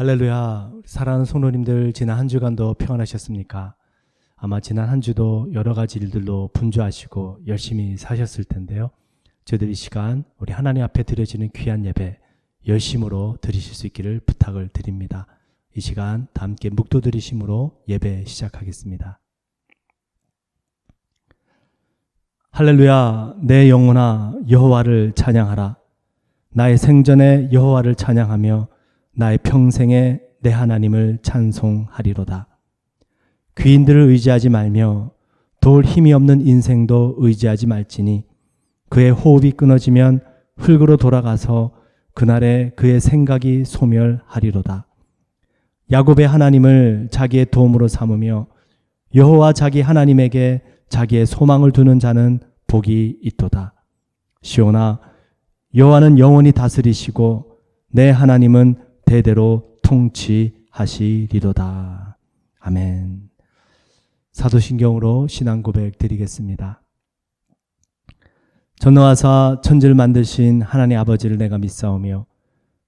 할렐루야. 사랑하는 성도님들, 지난 한 주간도 평안하셨습니까? 아마 지난 한 주도 여러 가지 일들로 분주하시고 열심히 사셨을 텐데요. 저희들 이 시간 우리 하나님 앞에 드려지는 귀한 예배 열심으로 드리실 수 있기를 부탁을 드립니다. 이 시간 다 함께 묵도드리심으로 예배 시작하겠습니다. 할렐루야. 내 영혼아 여호와를 찬양하라. 나의 생전에 여호와를 찬양하며 나의 평생에 내 하나님을 찬송하리로다. 귀인들을 의지하지 말며 도울 힘이 없는 인생도 의지하지 말지니 그의 호흡이 끊어지면 흙으로 돌아가서 그날에 그의 생각이 소멸하리로다. 야곱의 하나님을 자기의 도움으로 삼으며 여호와 자기 하나님에게 자기의 소망을 두는 자는 복이 있도다. 시온아, 여호와는 영원히 다스리시고 내 하나님은 대대로 통치하시리로다. 아멘. 사도신경으로 신앙 고백 드리겠습니다. 전능하사 천지를 만드신 하나님 아버지를 내가 믿사오며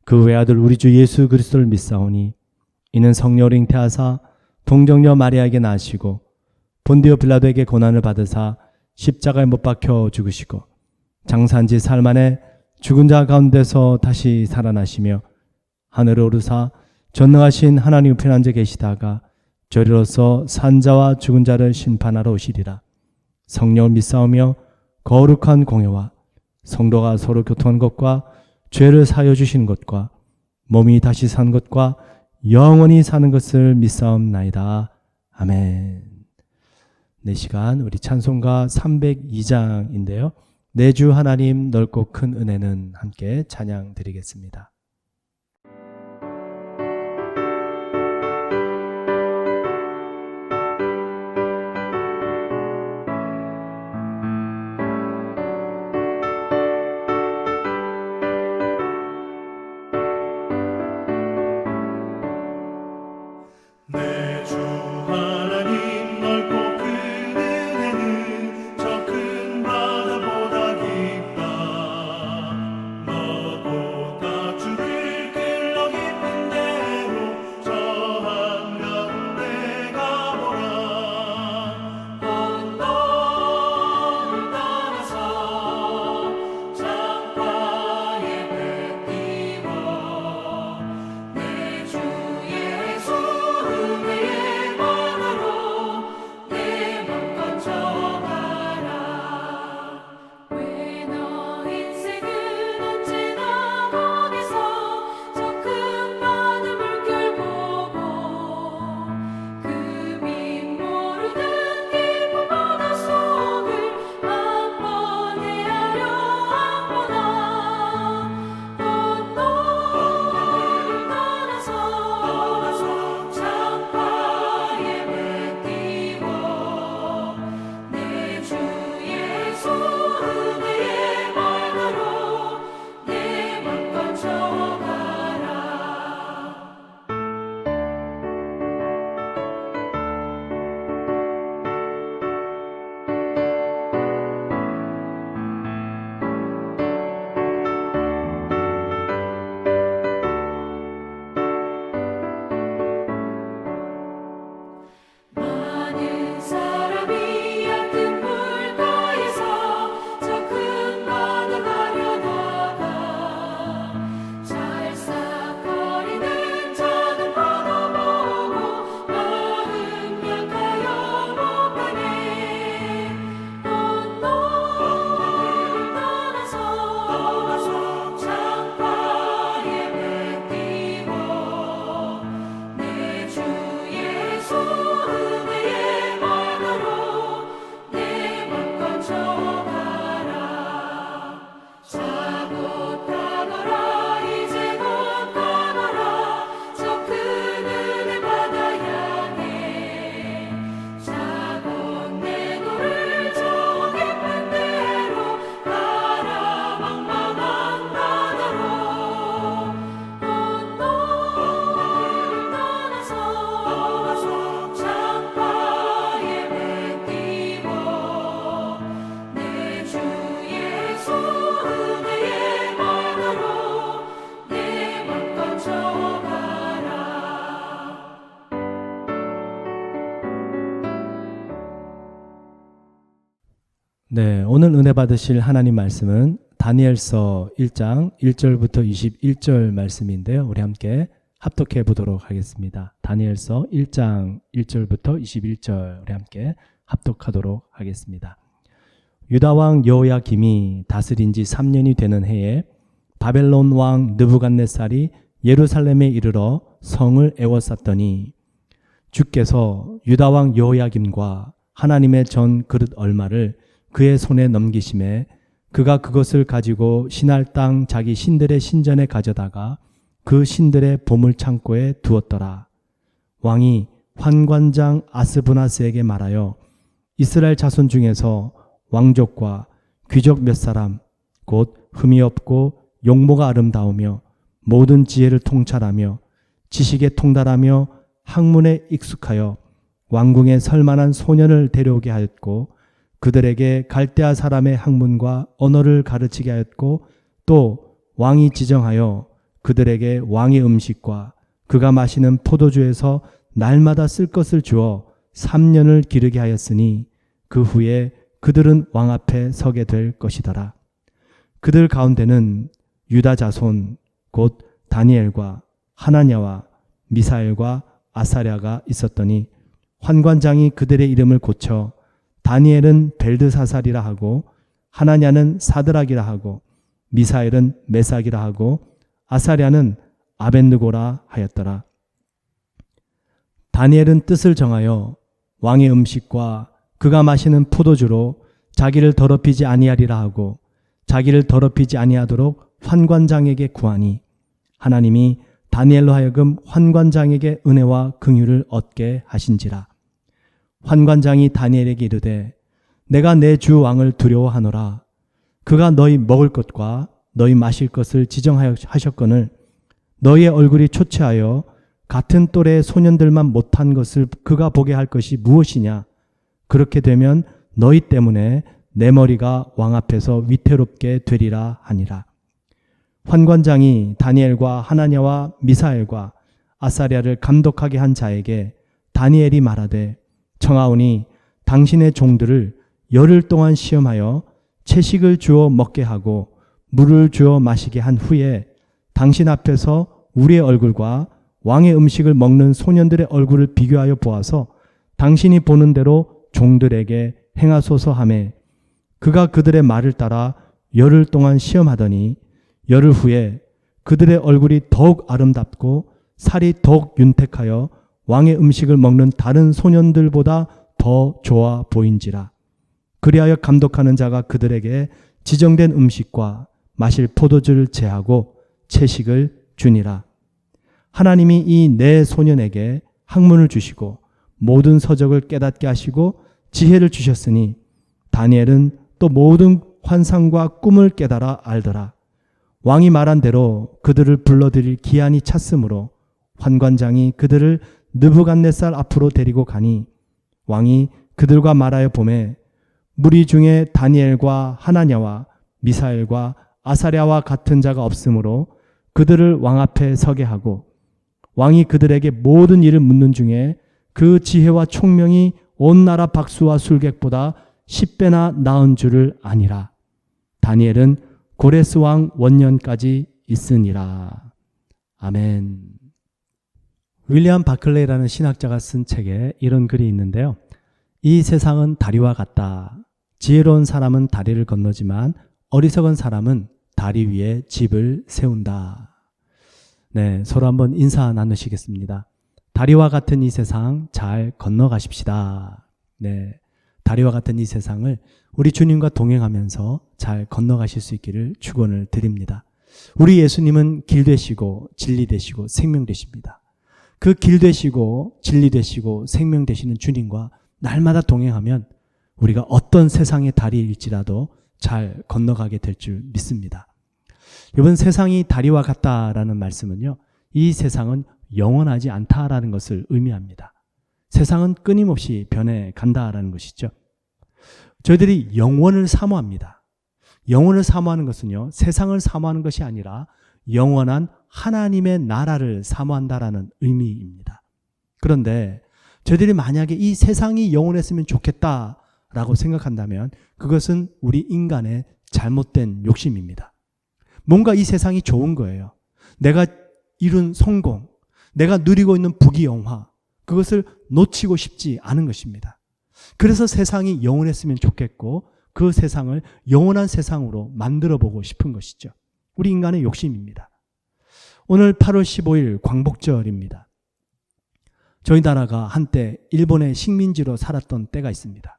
그 외아들 우리 주 예수 그리스도를 믿사오니 이는 성령으로 잉태하사 동정녀 마리아에게 나시고 본디오 빌라도에게 고난을 받으사 십자가에 못 박혀 죽으시고 장사한 지 사흘 만에 죽은 자 가운데서 다시 살아나시며 하늘에 오르사 전능하신 하나님 우편 앉아 계시다가 저리로서 산자와 죽은 자를 심판하러 오시리라. 성령을 믿사오며 거룩한 공예와 성도가 서로 교통한 것과 죄를 사하여 주시는 것과 몸이 다시 산 것과 영원히 사는 것을 믿사옵나이다. 아멘. 네, 시간 우리 찬송가 302장인데요. 내 주 하나님 넓고 큰 은혜는 함께 찬양 드리겠습니다. 주 네, 오늘 은혜 받으실 하나님 말씀은 다니엘서 1장 1절부터 21절 말씀인데요. 우리 함께 합독해 보도록 하겠습니다. 다니엘서 1장 1절부터 21절 우리 함께 합독하도록 하겠습니다. 유다 왕 여호야김이 다스린 지 3년이 되는 해에 바벨론 왕 느부갓네살이 예루살렘에 이르러 성을 에워쌌더니 주께서 유다 왕 여호야김과 하나님의 전 그릇 얼마를 그의 손에 넘기심에 그가 그것을 가지고 신할 땅 자기 신들의 신전에 가져다가 그 신들의 보물 창고에 두었더라. 왕이 환관장 아스브나스에게 말하여 이스라엘 자손 중에서 왕족과 귀족 몇 사람 곧 흠이 없고 용모가 아름다우며 모든 지혜를 통찰하며 지식에 통달하며 학문에 익숙하여 왕궁에 설만한 소년을 데려오게 하였고 그들에게 갈대아 사람의 학문과 언어를 가르치게 하였고 또 왕이 지정하여 그들에게 왕의 음식과 그가 마시는 포도주에서 날마다 쓸 것을 주어 3년을 기르게 하였으니 그 후에 그들은 왕 앞에 서게 될 것이더라. 그들 가운데는 유다 자손 곧 다니엘과 하나냐와 미사엘과 아사랴가 있었더니 환관장이 그들의 이름을 고쳐 다니엘은 벨드사살이라 하고 하나냐는 사드락이라 하고 미사엘은 메삭이라 하고 아사랴는 아벳느고라 하였더라. 다니엘은 뜻을 정하여 왕의 음식과 그가 마시는 포도주로 자기를 더럽히지 아니하리라 하고 자기를 더럽히지 아니하도록 환관장에게 구하니 하나님이 다니엘로 하여금 환관장에게 은혜와 긍휼을 얻게 하신지라. 환관장이 다니엘에게 이르되 내가 내 주 왕을 두려워하노라. 그가 너희 먹을 것과 너희 마실 것을 지정하셨거늘 너희의 얼굴이 초췌하여 같은 또래의 소년들만 못한 것을 그가 보게 할 것이 무엇이냐. 그렇게 되면 너희 때문에 내 머리가 왕 앞에서 위태롭게 되리라 하니라. 환관장이 다니엘과 하나냐와 미사엘과 아사랴를 감독하게 한 자에게 다니엘이 말하되 청하오니 당신의 종들을 열흘 동안 시험하여 채식을 주어 먹게 하고 물을 주어 마시게 한 후에 당신 앞에서 우리의 얼굴과 왕의 음식을 먹는 소년들의 얼굴을 비교하여 보아서 당신이 보는 대로 종들에게 행하소서 하매 그가 그들의 말을 따라 열흘 동안 시험하더니 열흘 후에 그들의 얼굴이 더욱 아름답고 살이 더욱 윤택하여 왕의 음식을 먹는 다른 소년들보다 더 좋아 보인지라. 그리하여 감독하는 자가 그들에게 지정된 음식과 마실 포도주를 제하고 채식을 주니라. 하나님이 이 네 소년에게 학문을 주시고 모든 서적을 깨닫게 하시고 지혜를 주셨으니 다니엘은 또 모든 환상과 꿈을 깨달아 알더라. 왕이 말한 대로 그들을 불러들일 기한이 찼으므로 환관장이 그들을 느부갓네살 앞으로 데리고 가니 왕이 그들과 말하여 보매 무리 중에 다니엘과 하나냐와 미사엘과 아사랴와 같은 자가 없으므로 그들을 왕 앞에 서게 하고 왕이 그들에게 모든 일을 묻는 중에 그 지혜와 총명이 온 나라 박수와 술객보다 10배나 나은 줄을 아니라. 다니엘은 고레스 왕 원년까지 있으니라. 아멘. 윌리엄 바클레이라는 신학자가 쓴 책에 이런 글이 있는데요. 이 세상은 다리와 같다. 지혜로운 사람은 다리를 건너지만 어리석은 사람은 다리 위에 집을 세운다. 네, 서로 한번 인사 나누시겠습니다. 다리와 같은 이 세상 잘 건너가십시다. 네, 다리와 같은 이 세상을 우리 주님과 동행하면서 잘 건너가실 수 있기를 축원을 드립니다. 우리 예수님은 길 되시고 진리 되시고 생명 되십니다. 그 길 되시고 진리 되시고 생명 되시는 주님과 날마다 동행하면 우리가 어떤 세상의 다리일지라도 잘 건너가게 될 줄 믿습니다. 이번 세상이 다리와 같다라는 말씀은요, 이 세상은 영원하지 않다라는 것을 의미합니다. 세상은 끊임없이 변해 간다라는 것이죠. 저희들이 영원을 사모합니다. 영원을 사모하는 것은요, 세상을 사모하는 것이 아니라 영원한 하나님의 나라를 사모한다라는 의미입니다. 그런데 저희들이 만약에 이 세상이 영원했으면 좋겠다라고 라고 생각한다면 그것은 우리 인간의 잘못된 욕심입니다. 뭔가 이 세상이 좋은 거예요. 내가 이룬 성공, 내가 누리고 있는 부귀영화, 그것을 놓치고 싶지 않은 것입니다. 그래서 세상이 영원했으면 좋겠고 그 세상을 영원한 세상으로 만들어보고 싶은 것이죠. 우리 인간의 욕심입니다. 오늘 8월 15일 광복절입니다. 저희 나라가 한때 일본의 식민지로 살았던 때가 있습니다.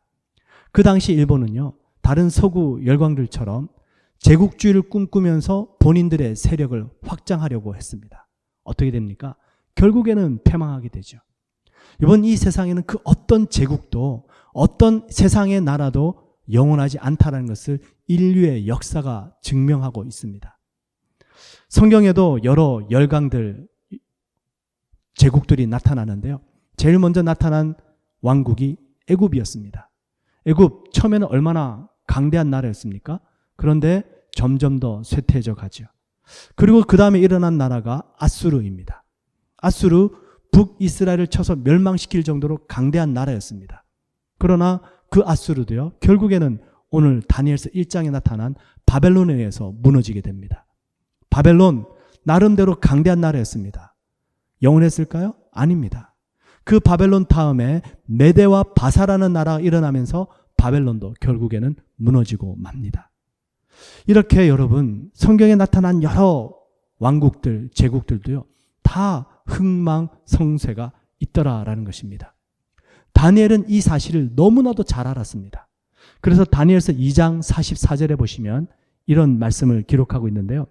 그 당시 일본은요, 다른 서구 열강들처럼 제국주의를 꿈꾸면서 본인들의 세력을 확장하려고 했습니다. 어떻게 됩니까? 결국에는 패망하게 되죠. 이번 이 세상에는 그 어떤 제국도 어떤 세상의 나라도 영원하지 않다는 것을 인류의 역사가 증명하고 있습니다. 성경에도 여러 열강들, 제국들이 나타나는데요. 제일 먼저 나타난 왕국이 애굽이었습니다. 애굽 처음에는 얼마나 강대한 나라였습니까? 그런데 점점 더 쇠퇴해져 가죠. 그리고 그 다음에 일어난 나라가 아수르입니다. 아수르 북이스라엘을 쳐서 멸망시킬 정도로 강대한 나라였습니다. 그러나 그 아수르도요, 결국에는 오늘 다니엘서 1장에 나타난 바벨론에 의해서 무너지게 됩니다. 바벨론 나름대로 강대한 나라였습니다. 영원했을까요? 아닙니다. 그 바벨론 다음에 메대와 바사라는 나라가 일어나면서 바벨론도 결국에는 무너지고 맙니다. 이렇게 여러분, 성경에 나타난 여러 왕국들, 제국들도요, 다 흥망성쇠가 있더라라는 것입니다. 다니엘은 이 사실을 너무나도 잘 알았습니다. 그래서 다니엘서 2장 44절에 보시면 이런 말씀을 기록하고 있는데요.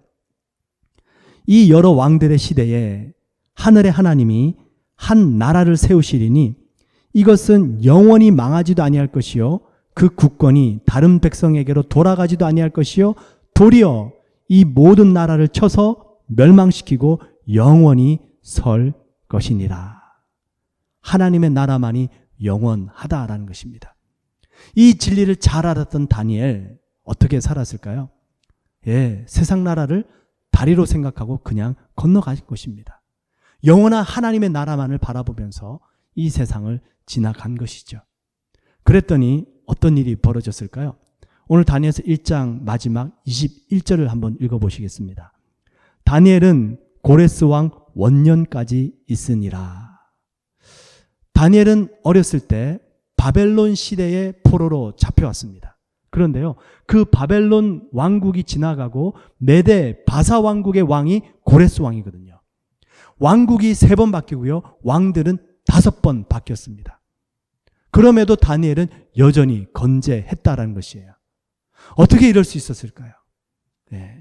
이 여러 왕들의 시대에 하늘의 하나님이 한 나라를 세우시리니 이것은 영원히 망하지도 아니할 것이요 그 국권이 다른 백성에게로 돌아가지도 아니할 것이요 도리어 이 모든 나라를 쳐서 멸망시키고 영원히 설 것이니라. 하나님의 나라만이 영원하다라는 것입니다. 이 진리를 잘 알았던 다니엘 어떻게 살았을까요? 세상 나라를 다리로 생각하고 그냥 건너갈 것입니다. 영원한 하나님의 나라만을 바라보면서 이 세상을 지나간 것이죠. 그랬더니 어떤 일이 벌어졌을까요? 오늘 다니엘서 1장 마지막 21절을 한번 읽어보시겠습니다. 다니엘은 고레스 왕 원년까지 있으니라. 다니엘은 어렸을 때 바벨론 시대의 포로로 잡혀왔습니다. 그런데요, 그 바벨론 왕국이 지나가고 메대 바사 왕국의 왕이 고레스 왕이거든요. 왕국이 3번 바뀌고요, 왕들은 5번 바뀌었습니다. 그럼에도 다니엘은 여전히 건재했다라는 것이에요. 어떻게 이럴 수 있었을까요?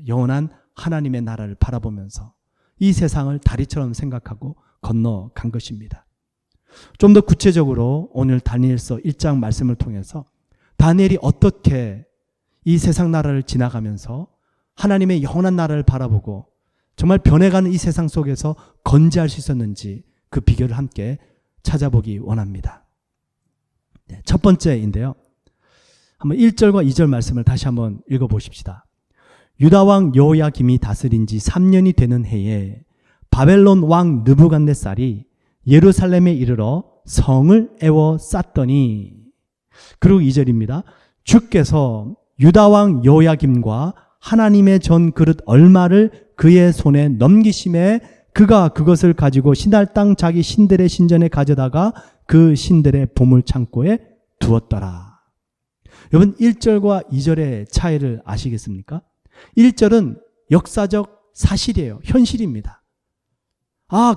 영원한 하나님의 나라를 바라보면서 이 세상을 다리처럼 생각하고 건너간 것입니다. 좀 더 구체적으로 오늘 다니엘서 1장 말씀을 통해서 다니엘이 어떻게 이 세상 나라를 지나가면서 하나님의 영원한 나라를 바라보고 정말 변해가는 이 세상 속에서 건재할 수 있었는지 그 비결을 함께 찾아보기 원합니다. 첫 번째인데요. 한번 1절과 2절 말씀을 다시 한번 읽어보십시다. 유다왕 여호야김이 다스린 지 3년이 되는 해에 바벨론 왕 느부갓네살이 예루살렘에 이르러 성을 에워쌌더니, 그리고 2절입니다. 주께서 유다왕 여호야김과 하나님의 전 그릇 얼마를 그의 손에 넘기심에 그가 그것을 가지고 신할 땅 자기 신들의 신전에 가져다가 그 신들의 보물 창고에 두었더라. 여러분, 1절과 2절의 차이를 아시겠습니까? 1절은 역사적 사실이에요. 현실입니다.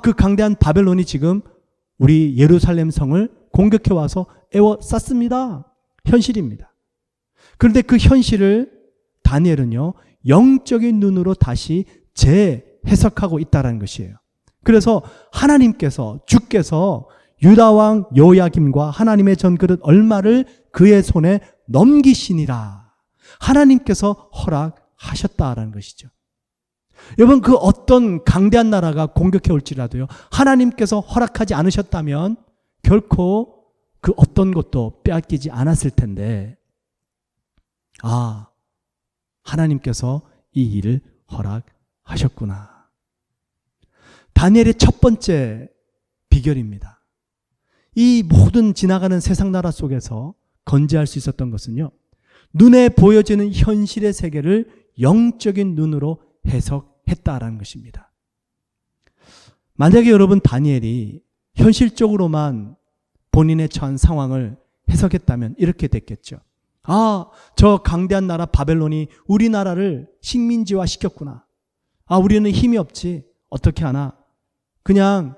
그 강대한 바벨론이 지금 우리 예루살렘 성을 공격해 와서 에워쌌습니다. 현실입니다. 그런데 그 현실을 다니엘은요, 영적인 눈으로 다시 재해석하고 있다는 것이에요. 그래서 하나님께서, 주께서 유다왕 여호야김과 하나님의 전그릇 얼마를 그의 손에 넘기시니라. 하나님께서 허락하셨다라는 것이죠. 여러분, 그 어떤 강대한 나라가 공격해 올지라도요, 하나님께서 허락하지 않으셨다면 결코 그 어떤 것도 빼앗기지 않았을 텐데, 하나님께서 이 일을 허락하셨구나. 다니엘의 첫 번째 비결입니다. 이 모든 지나가는 세상 나라 속에서 건재할 수 있었던 것은요, 눈에 보여지는 현실의 세계를 영적인 눈으로 해석했다라는 것입니다. 만약에 여러분 다니엘이 현실적으로만 본인의 처한 상황을 해석했다면 이렇게 됐겠죠. 아, 저 강대한 나라 바벨론이 우리나라를 식민지화 시켰구나. 아, 우리는 힘이 없지. 어떻게 하나. 그냥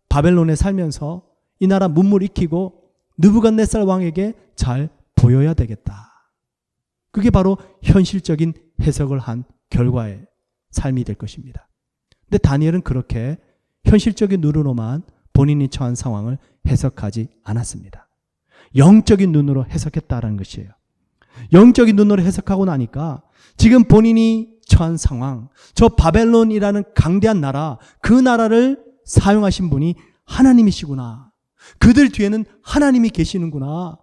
바벨론에 살면서 이 나라 문물 익히고 느부갓네살 왕에게 잘 보여야 되겠다. 그게 바로 현실적인 해석을 한 결과의 삶이 될 것입니다. 근데 다니엘은 그렇게 현실적인 눈으로만 본인이 처한 상황을 해석하지 않았습니다. 영적인 눈으로 해석했다라는 것이에요. 영적인 눈으로 해석하고 나니까 지금 본인이 처한 상황, 저 바벨론이라는 강대한 나라, 그 나라를 사용하신 분이 하나님이시구나. 그들 뒤에는 하나님이 계시는구나.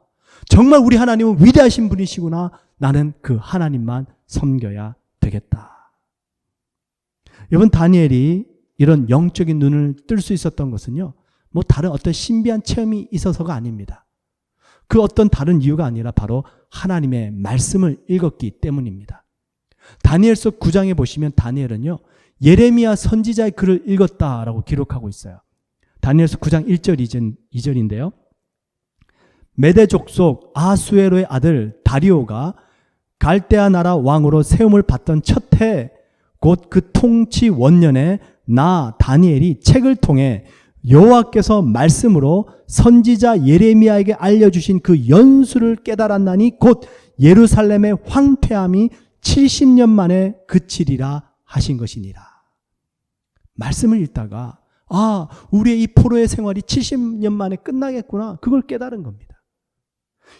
정말 우리 하나님은 위대하신 분이시구나. 나는 그 하나님만 섬겨야 되겠다. 여러분, 다니엘이 이런 영적인 눈을 뜰 수 있었던 것은요, 뭐 다른 어떤 신비한 체험이 있어서가 아닙니다. 그 어떤 다른 이유가 아니라 바로 하나님의 말씀을 읽었기 때문입니다. 다니엘서 9장에 보시면 다니엘은요, 예레미야 선지자의 글을 읽었다라고 기록하고 있어요. 다니엘서 9장 1절 2절인데요. 메대 족속 아수에로의 아들 다리오가 갈대아 나라 왕으로 세움을 받던 첫 해, 곧 그 통치 원년에 나 다니엘이 책을 통해 여호와께서 말씀으로 선지자 예레미야에게 알려주신 그 연수를 깨달았나니 곧 예루살렘의 황폐함이 70년 만에 그치리라 하신 것이니라. 말씀을 읽다가 아, 우리의 이 포로의 생활이 70년 만에 끝나겠구나. 그걸 깨달은 겁니다.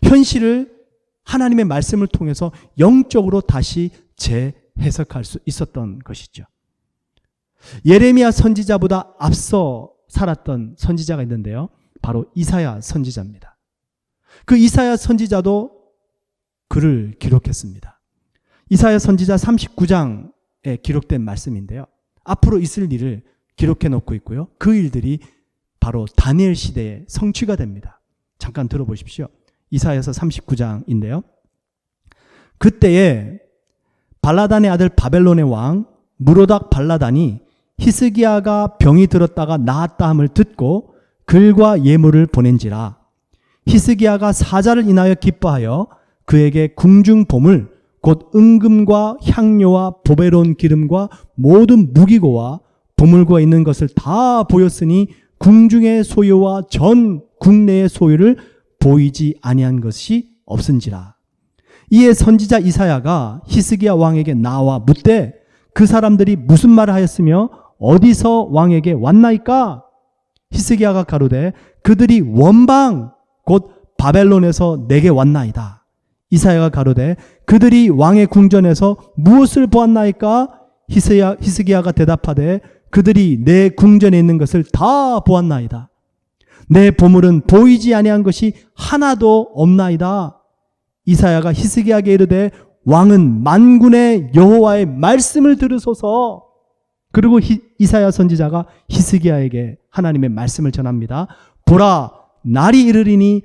현실을 하나님의 말씀을 통해서 영적으로 다시 재해석할 수 있었던 것이죠. 예레미야 선지자보다 앞서 살았던 선지자가 있는데요. 바로 이사야 선지자입니다. 그 이사야 선지자도 글을 기록했습니다. 이사야 선지자 39장에 기록된 말씀인데요. 앞으로 있을 일을 기록해 놓고 있고요. 그 일들이 바로 다니엘 시대에 성취가 됩니다. 잠깐 들어보십시오. 이사야서 39장인데요. 그때에 발라단의 아들 바벨론의 왕 무로닥 발라단이 히스기야가 병이 들었다가 나았다 함을 듣고 글과 예물을 보낸지라. 히스기야가 사자를 인하여 기뻐하여 그에게 궁중 보물 곧 은금과 향료와 보배로운 기름과 모든 무기고와 보물과 있는 것을 다 보였으니 궁중의 소유와 전 국내의 소유를 보이지 아니한 것이 없은지라. 이에 선지자 이사야가 히스기야 왕에게 나와 묻되 그 사람들이 무슨 말을 하였으며 어디서 왕에게 왔나이까? 히스기야가 가로되 그들이 원방 곧 바벨론에서 내게 왔나이다. 이사야가 가로되 그들이 왕의 궁전에서 무엇을 보았나이까? 히스기야가 대답하되 그들이 내 궁전에 있는 것을 다 보았나이다. 내 보물은 보이지 아니한 것이 하나도 없나이다. 이사야가 히스기야에게 이르되 왕은 만군의 여호와의 말씀을 들으소서. 그리고 이사야 선지자가 히스기야에게 하나님의 말씀을 전합니다. 보라, 날이 이르리니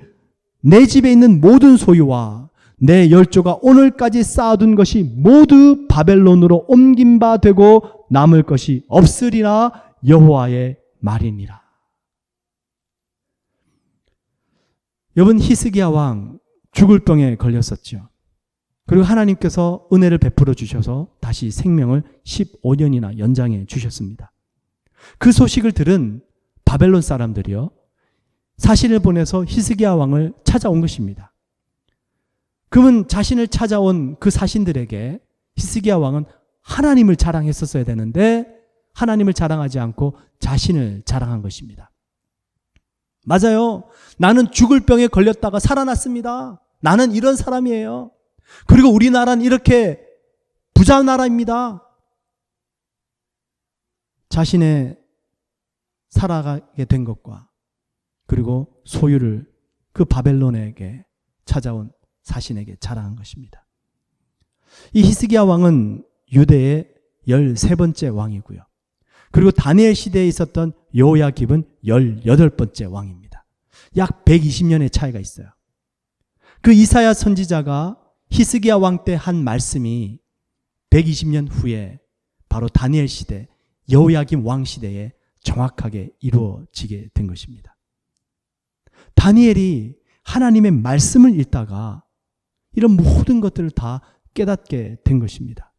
내 집에 있는 모든 소유와 내 열조가 오늘까지 쌓아둔 것이 모두 바벨론으로 옮긴 바 되고 남을 것이 없으리라. 여호와의 말이니라. 여러분, 히스기야 왕 죽을 병에 걸렸었죠. 그리고 하나님께서 은혜를 베풀어 주셔서 다시 생명을 15년이나 연장해 주셨습니다. 그 소식을 들은 바벨론 사람들이요, 사신을 보내서 히스기야 왕을 찾아온 것입니다. 그러면 자신을 찾아온 그 사신들에게 히스기야 왕은 하나님을 자랑했었어야 되는데 하나님을 자랑하지 않고 자신을 자랑한 것입니다. 맞아요. 나는 죽을 병에 걸렸다가 살아났습니다. 나는 이런 사람이에요. 그리고 우리나라는 이렇게 부자 나라입니다. 자신의 살아가게 된 것과 그리고 소유를 그 바벨론에게 찾아온 사신에게 자랑한 것입니다. 이 히스기야 왕은 유대의 13번째 왕이고요. 그리고 다니엘 시대에 있었던 여호야깁은 18번째 왕입니다. 약 120년의 차이가 있어요. 그 이사야 선지자가 히스기야 왕 때 한 말씀이 120년 후에 바로 다니엘 시대, 여호야김 왕 시대에 정확하게 이루어지게 된 것입니다. 다니엘이 하나님의 말씀을 읽다가 이런 모든 것들을 다 깨닫게 된 것입니다.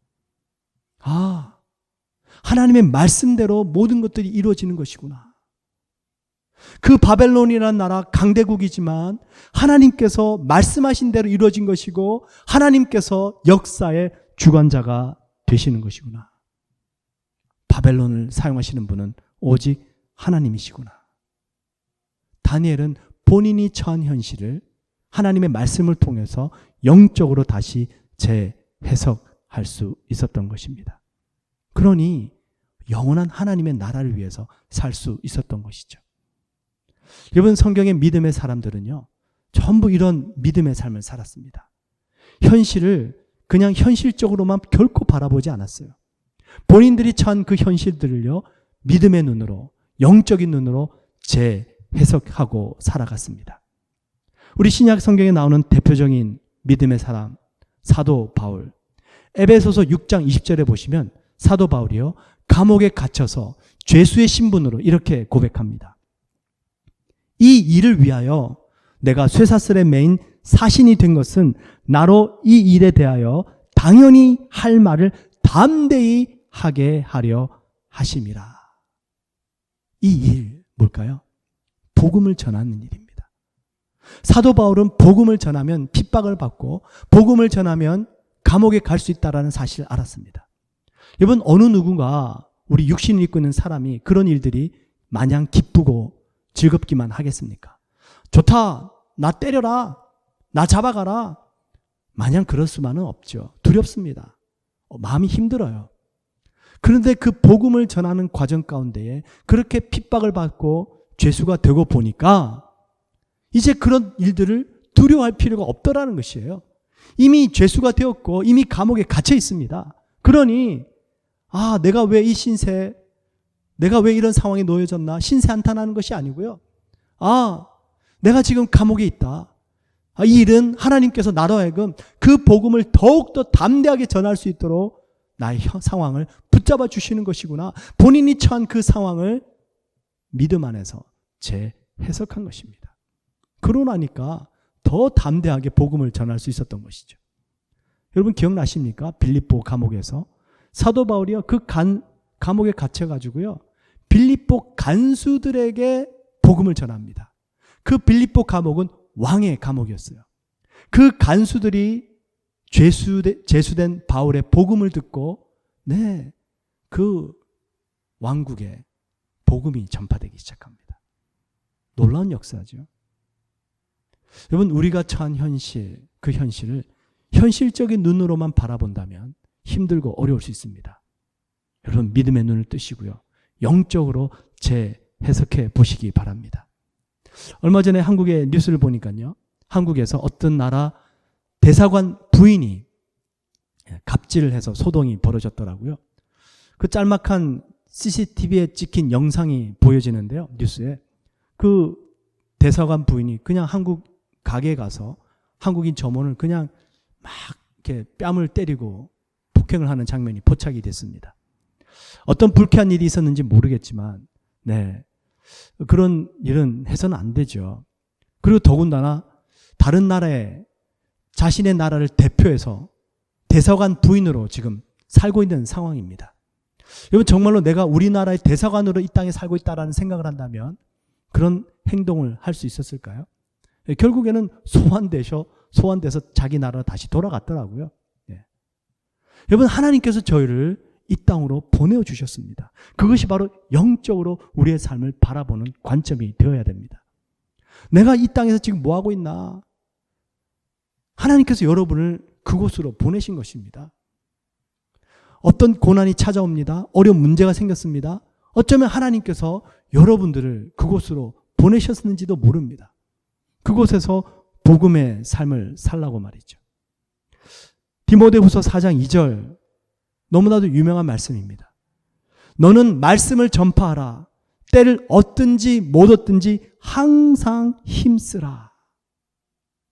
아, 하나님의 말씀대로 모든 것들이 이루어지는 것이구나. 그 바벨론이라는 나라 강대국이지만 하나님께서 말씀하신 대로 이루어진 것이고 하나님께서 역사의 주관자가 되시는 것이구나. 바벨론을 사용하시는 분은 오직 하나님이시구나. 다니엘은 본인이 처한 현실을 하나님의 말씀을 통해서 영적으로 다시 재해석할 수 있었던 것입니다. 그러니 영원한 하나님의 나라를 위해서 살 수 있었던 것이죠. 여러분, 성경의 믿음의 사람들은요, 전부 이런 믿음의 삶을 살았습니다. 현실을 그냥 현실적으로만 결코 바라보지 않았어요. 본인들이 처한 그 현실들을요, 믿음의 눈으로, 영적인 눈으로 재해석하고 살아갔습니다. 우리 신약 성경에 나오는 대표적인 믿음의 사람, 사도 바울. 에베소서 6장 20절에 보시면 사도 바울이요, 감옥에 갇혀서 죄수의 신분으로 이렇게 고백합니다. 이 일을 위하여 내가 쇠사슬에 매인 사신이 된 것은 나로 이 일에 대하여 당연히 할 말을 담대히 하게 하려 하심이라. 이 일 뭘까요? 복음을 전하는 일입니다. 사도 바울은 복음을 전하면 핍박을 받고 복음을 전하면 감옥에 갈 수 있다는 사실을 알았습니다. 여러분, 어느 누군가 우리 육신을 입고 있는 사람이 그런 일들이 마냥 기쁘고 즐겁기만 하겠습니까? 좋다, 나 때려라, 나 잡아가라. 마냥 그럴 수만은 없죠. 두렵습니다. 마음이 힘들어요. 그런데 그 복음을 전하는 과정 가운데에 그렇게 핍박을 받고 죄수가 되고 보니까 이제 그런 일들을 두려워할 필요가 없더라는 것이에요. 이미 죄수가 되었고 이미 감옥에 갇혀 있습니다. 그러니 내가 왜 이 신세, 내가 왜 이런 상황에 놓여졌나 신세 한탄하는 것이 아니고요. 내가 지금 감옥에 있다. 이 일은 하나님께서 나로 하여금 그 복음을 더욱더 담대하게 전할 수 있도록 나의 상황을 붙잡아 주시는 것이구나. 본인이 처한 그 상황을 믿음 안에서 재해석한 것입니다. 그러나니까 더 담대하게 복음을 전할 수 있었던 것이죠. 여러분 기억나십니까? 빌립보 감옥에서 사도 바울이요, 그 감옥에 갇혀가지고요, 빌립보 간수들에게 복음을 전합니다. 그 빌립보 감옥은 왕의 감옥이었어요. 그 간수들이 제수된 바울의 복음을 듣고 그 왕국에 복음이 전파되기 시작합니다. 놀라운 역사죠. 여러분, 우리가 처한 현실, 그 현실을 현실적인 눈으로만 바라본다면 힘들고 어려울 수 있습니다. 여러분, 믿음의 눈을 뜨시고요, 영적으로 재해석해 보시기 바랍니다. 얼마 전에 한국의 뉴스를 보니까요, 한국에서 어떤 나라 대사관 부인이 갑질을 해서 소동이 벌어졌더라고요. 그 짤막한 CCTV에 찍힌 영상이 보여지는데요, 뉴스에. 그 대사관 부인이 그냥 한국 가게에 가서 한국인 점원을 그냥 막 이렇게 뺨을 때리고 폭행을 하는 장면이 포착이 됐습니다. 어떤 불쾌한 일이 있었는지 모르겠지만, 그런 일은 해서는 안 되죠. 그리고 더군다나 다른 나라에 자신의 나라를 대표해서 대사관 부인으로 지금 살고 있는 상황입니다. 여러분, 정말로 내가 우리나라의 대사관으로 이 땅에 살고 있다는 생각을 한다면 그런 행동을 할 수 있었을까요? 결국에는 소환돼서 자기 나라로 다시 돌아갔더라고요. 여러분, 하나님께서 저희를 이 땅으로 보내주셨습니다. 그것이 바로 영적으로 우리의 삶을 바라보는 관점이 되어야 됩니다. 내가 이 땅에서 지금 뭐하고 있나? 하나님께서 여러분을 그곳으로 보내신 것입니다. 어떤 고난이 찾아옵니다. 어려운 문제가 생겼습니다. 어쩌면 하나님께서 여러분들을 그곳으로 보내셨는지도 모릅니다. 그곳에서 복음의 삶을 살라고 말이죠. 디모데후서 4장 2절, 너무나도 유명한 말씀입니다. 너는 말씀을 전파하라. 때를 얻든지 못 얻든지 항상 힘쓰라.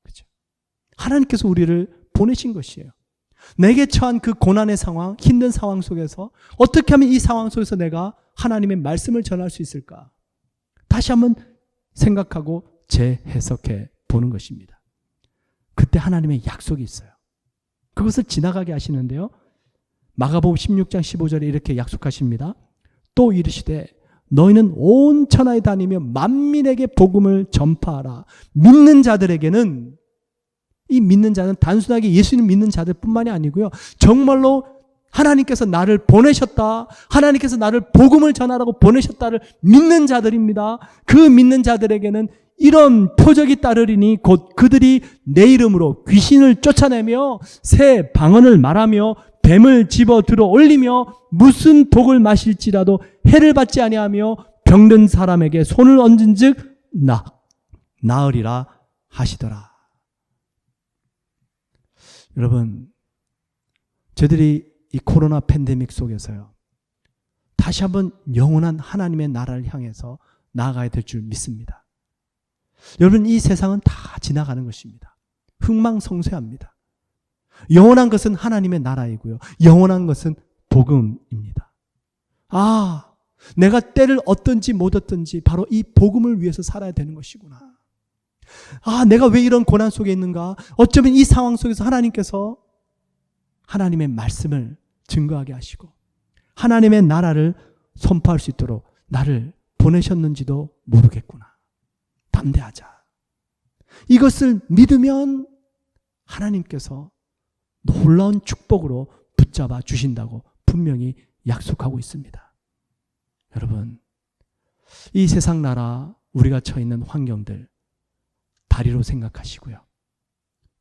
그렇죠? 하나님께서 우리를 보내신 것이에요. 내게 처한 그 고난의 상황, 힘든 상황 속에서 어떻게 하면 이 상황 속에서 내가 하나님의 말씀을 전할 수 있을까? 다시 한번 생각하고 재해석해 보는 것입니다. 그때 하나님의 약속이 있어요. 그것을 지나가게 하시는데요. 마가복음 16장 15절에 이렇게 약속하십니다. 또 이르시되 너희는 온 천하에 다니며 만민에게 복음을 전파하라. 믿는 자들에게는, 이 믿는 자는 단순하게 예수님 믿는 자들 뿐만이 아니고요. 정말로 하나님께서 나를 보내셨다, 하나님께서 나를 복음을 전하라고 보내셨다를 믿는 자들입니다. 그 믿는 자들에게는 이런 표적이 따르리니 곧 그들이 내 이름으로 귀신을 쫓아내며 새 방언을 말하며 뱀을 집어 들어 올리며 무슨 독을 마실지라도 해를 받지 아니하며 병든 사람에게 손을 얹은즉 나으리라 하시더라. 여러분, 저희들이 이 코로나 팬데믹 속에서요, 다시 한번 영원한 하나님의 나라를 향해서 나아가야 될 줄 믿습니다. 여러분, 이 세상은 다 지나가는 것입니다. 흥망성쇠합니다. 영원한 것은 하나님의 나라이고요, 영원한 것은 복음입니다. 내가 때를 얻든지 못 얻든지 바로 이 복음을 위해서 살아야 되는 것이구나. 내가 왜 이런 고난 속에 있는가? 어쩌면 이 상황 속에서 하나님께서 하나님의 말씀을 증거하게 하시고 하나님의 나라를 선포할 수 있도록 나를 보내셨는지도 모르겠구나. 담대하자. 이것을 믿으면 하나님께서 놀라운 축복으로 붙잡아 주신다고 분명히 약속하고 있습니다. 여러분, 이 세상 나라, 우리가 처해 있는 환경들 다리로 생각하시고요,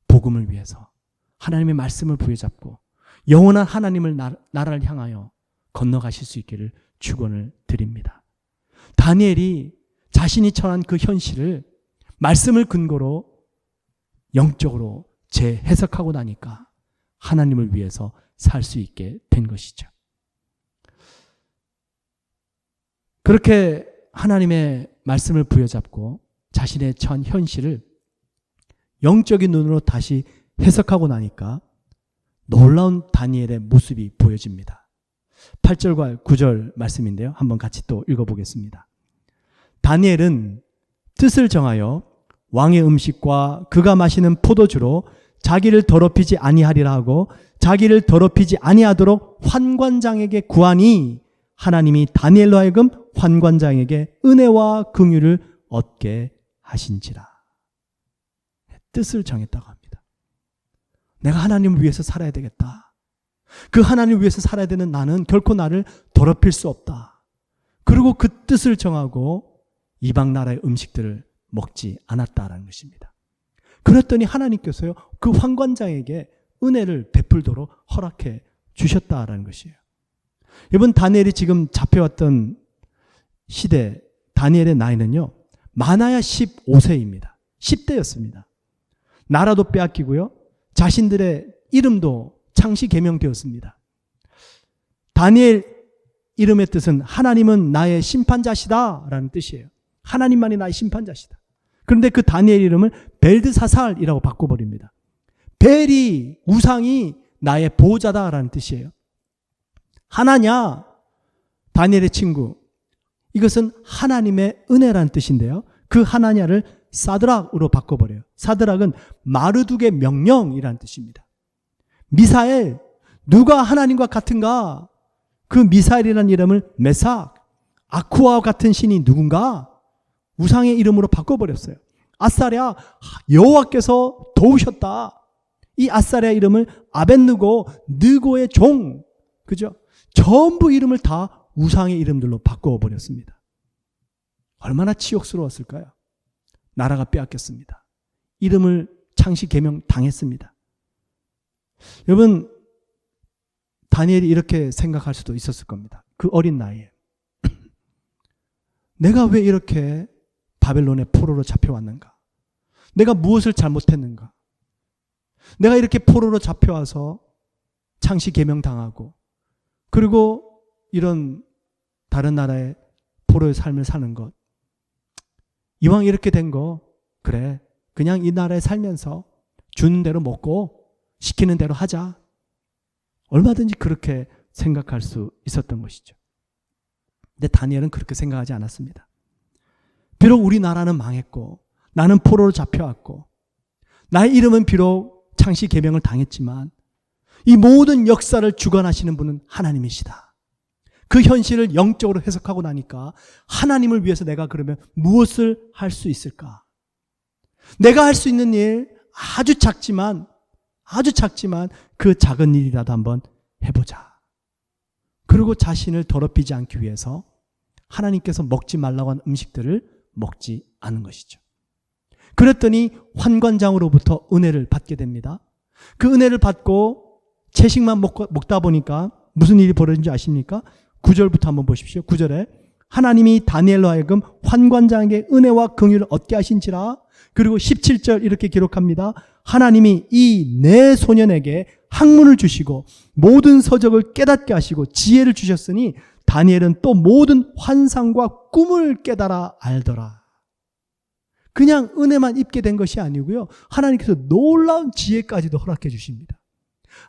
복음을 위해서 하나님의 말씀을 부여잡고 영원한 하나님을 나라를 향하여 건너가실 수 있기를 축원을 드립니다. 다니엘이 자신이 처한 그 현실을 말씀을 근거로 영적으로 재해석하고 나니까 하나님을 위해서 살 수 있게 된 것이죠. 그렇게 하나님의 말씀을 부여잡고 자신의 처한 현실을 영적인 눈으로 다시 해석하고 나니까 놀라운 다니엘의 모습이 보여집니다. 8절과 9절 말씀인데요. 한번 같이 또 읽어보겠습니다. 다니엘은 뜻을 정하여 왕의 음식과 그가 마시는 포도주로 자기를 더럽히지 아니하리라 하고 자기를 더럽히지 아니하도록 환관장에게 구하니 하나님이 다니엘로 하여금 환관장에게 은혜와 긍휼을 얻게 하신지라. 뜻을 정했다고 합니다. 내가 하나님을 위해서 살아야 되겠다. 그 하나님을 위해서 살아야 되는 나는 결코 나를 더럽힐 수 없다. 그리고 그 뜻을 정하고 이방 나라의 음식들을 먹지 않았다라는 것입니다. 그랬더니 하나님께서요, 그 환관장에게 은혜를 베풀도록 허락해 주셨다라는 것이에요. 여러분, 다니엘이 지금 잡혀왔던 시대, 다니엘의 나이는요, 많아야 15세입니다. 10대였습니다. 나라도 빼앗기고요, 자신들의 이름도 창시 개명되었습니다. 다니엘 이름의 뜻은 하나님은 나의 심판자시다 라는 뜻이에요. 하나님만이 나의 심판자시다. 그런데 그 다니엘 이름을 벨드사살이라고 바꿔버립니다. 벨이, 우상이 나의 보호자다라는 뜻이에요. 하나냐, 다니엘의 친구, 이것은 하나님의 은혜라는 뜻인데요, 그 하나냐를 사드락으로 바꿔버려요. 사드락은 마르둑의 명령이라는 뜻입니다. 미사엘, 누가 하나님과 같은가? 그 미사엘이라는 이름을 메삭, 아쿠아와 같은 신이 누군가? 우상의 이름으로 바꿔버렸어요. 아사랴, 여호와께서 도우셨다. 이 아사랴 이름을 아벳느고, 느고의 종, 그죠? 전부 이름을 다 우상의 이름들로 바꿔버렸습니다. 얼마나 치욕스러웠을까요? 나라가 빼앗겼습니다. 이름을 창시 개명 당했습니다. 여러분, 다니엘이 이렇게 생각할 수도 있었을 겁니다. 그 어린 나이에 내가 왜 이렇게 바벨론의 포로로 잡혀왔는가? 내가 무엇을 잘못했는가? 내가 이렇게 포로로 잡혀와서 창시 개명 당하고 그리고 이런 다른 나라의 포로의 삶을 사는 것, 이왕 이렇게 된 거, 그래, 그냥 이 나라에 살면서 주는 대로 먹고 시키는 대로 하자. 얼마든지 그렇게 생각할 수 있었던 것이죠. 근데 다니엘은 그렇게 생각하지 않았습니다. 비록 우리나라는 망했고 나는 포로로 잡혀왔고 나의 이름은 비록 창시 계명을 당했지만 이 모든 역사를 주관하시는 분은 하나님이시다. 그 현실을 영적으로 해석하고 나니까 하나님을 위해서 내가 그러면 무엇을 할 수 있을까? 내가 할 수 있는 일 아주 작지만 그 작은 일이라도 한번 해보자. 그리고 자신을 더럽히지 않기 위해서 하나님께서 먹지 말라고 한 음식들을 먹지 않은 것이죠. 그랬더니 환관장으로부터 은혜를 받게 됩니다. 그 은혜를 받고 채식만 먹다 보니까 무슨 일이 벌어진지 아십니까? 9절부터 한번 보십시오. 9절에 하나님이 다니엘로 하여금 환관장에게 은혜와 긍휼을 얻게 하신지라. 그리고 17절 이렇게 기록합니다. 하나님이 이 네 소년에게 학문을 주시고 모든 서적을 깨닫게 하시고 지혜를 주셨으니 다니엘은 또 모든 환상과 꿈을 깨달아 알더라. 그냥 은혜만 입게 된 것이 아니고요. 하나님께서 놀라운 지혜까지도 허락해 주십니다.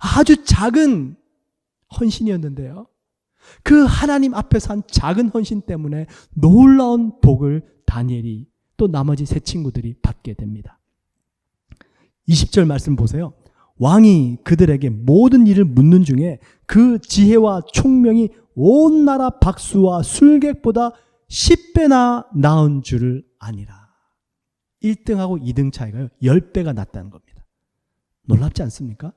아주 작은 헌신이었는데요. 그 하나님 앞에서 한 작은 헌신 때문에 놀라운 복을 다니엘이 또 나머지 세 친구들이 받게 됩니다. 20절 말씀 보세요. 왕이 그들에게 모든 일을 묻는 중에 그 지혜와 총명이 온 나라 박수와 술객보다 10배나 나은 줄을 아니라. 1등하고 2등 차이가요 10배가 났다는 겁니다. 놀랍지 않습니까?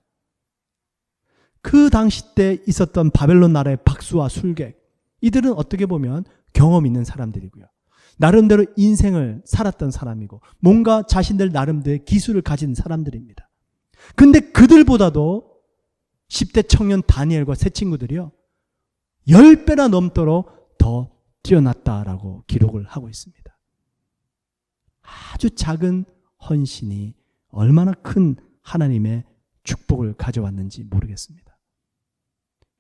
그 당시 때 있었던 바벨론 나라의 박수와 술객, 이들은 어떻게 보면 경험 있는 사람들이고요. 나름대로 인생을 살았던 사람이고 뭔가 자신들 나름대로의 기술을 가진 사람들입니다. 근데 그들보다도 10대 청년 다니엘과 세 친구들이요 10배나 넘도록 더 뛰어났다라고 기록을 하고 있습니다. 아주 작은 헌신이 얼마나 큰 하나님의 축복을 가져왔는지 모르겠습니다.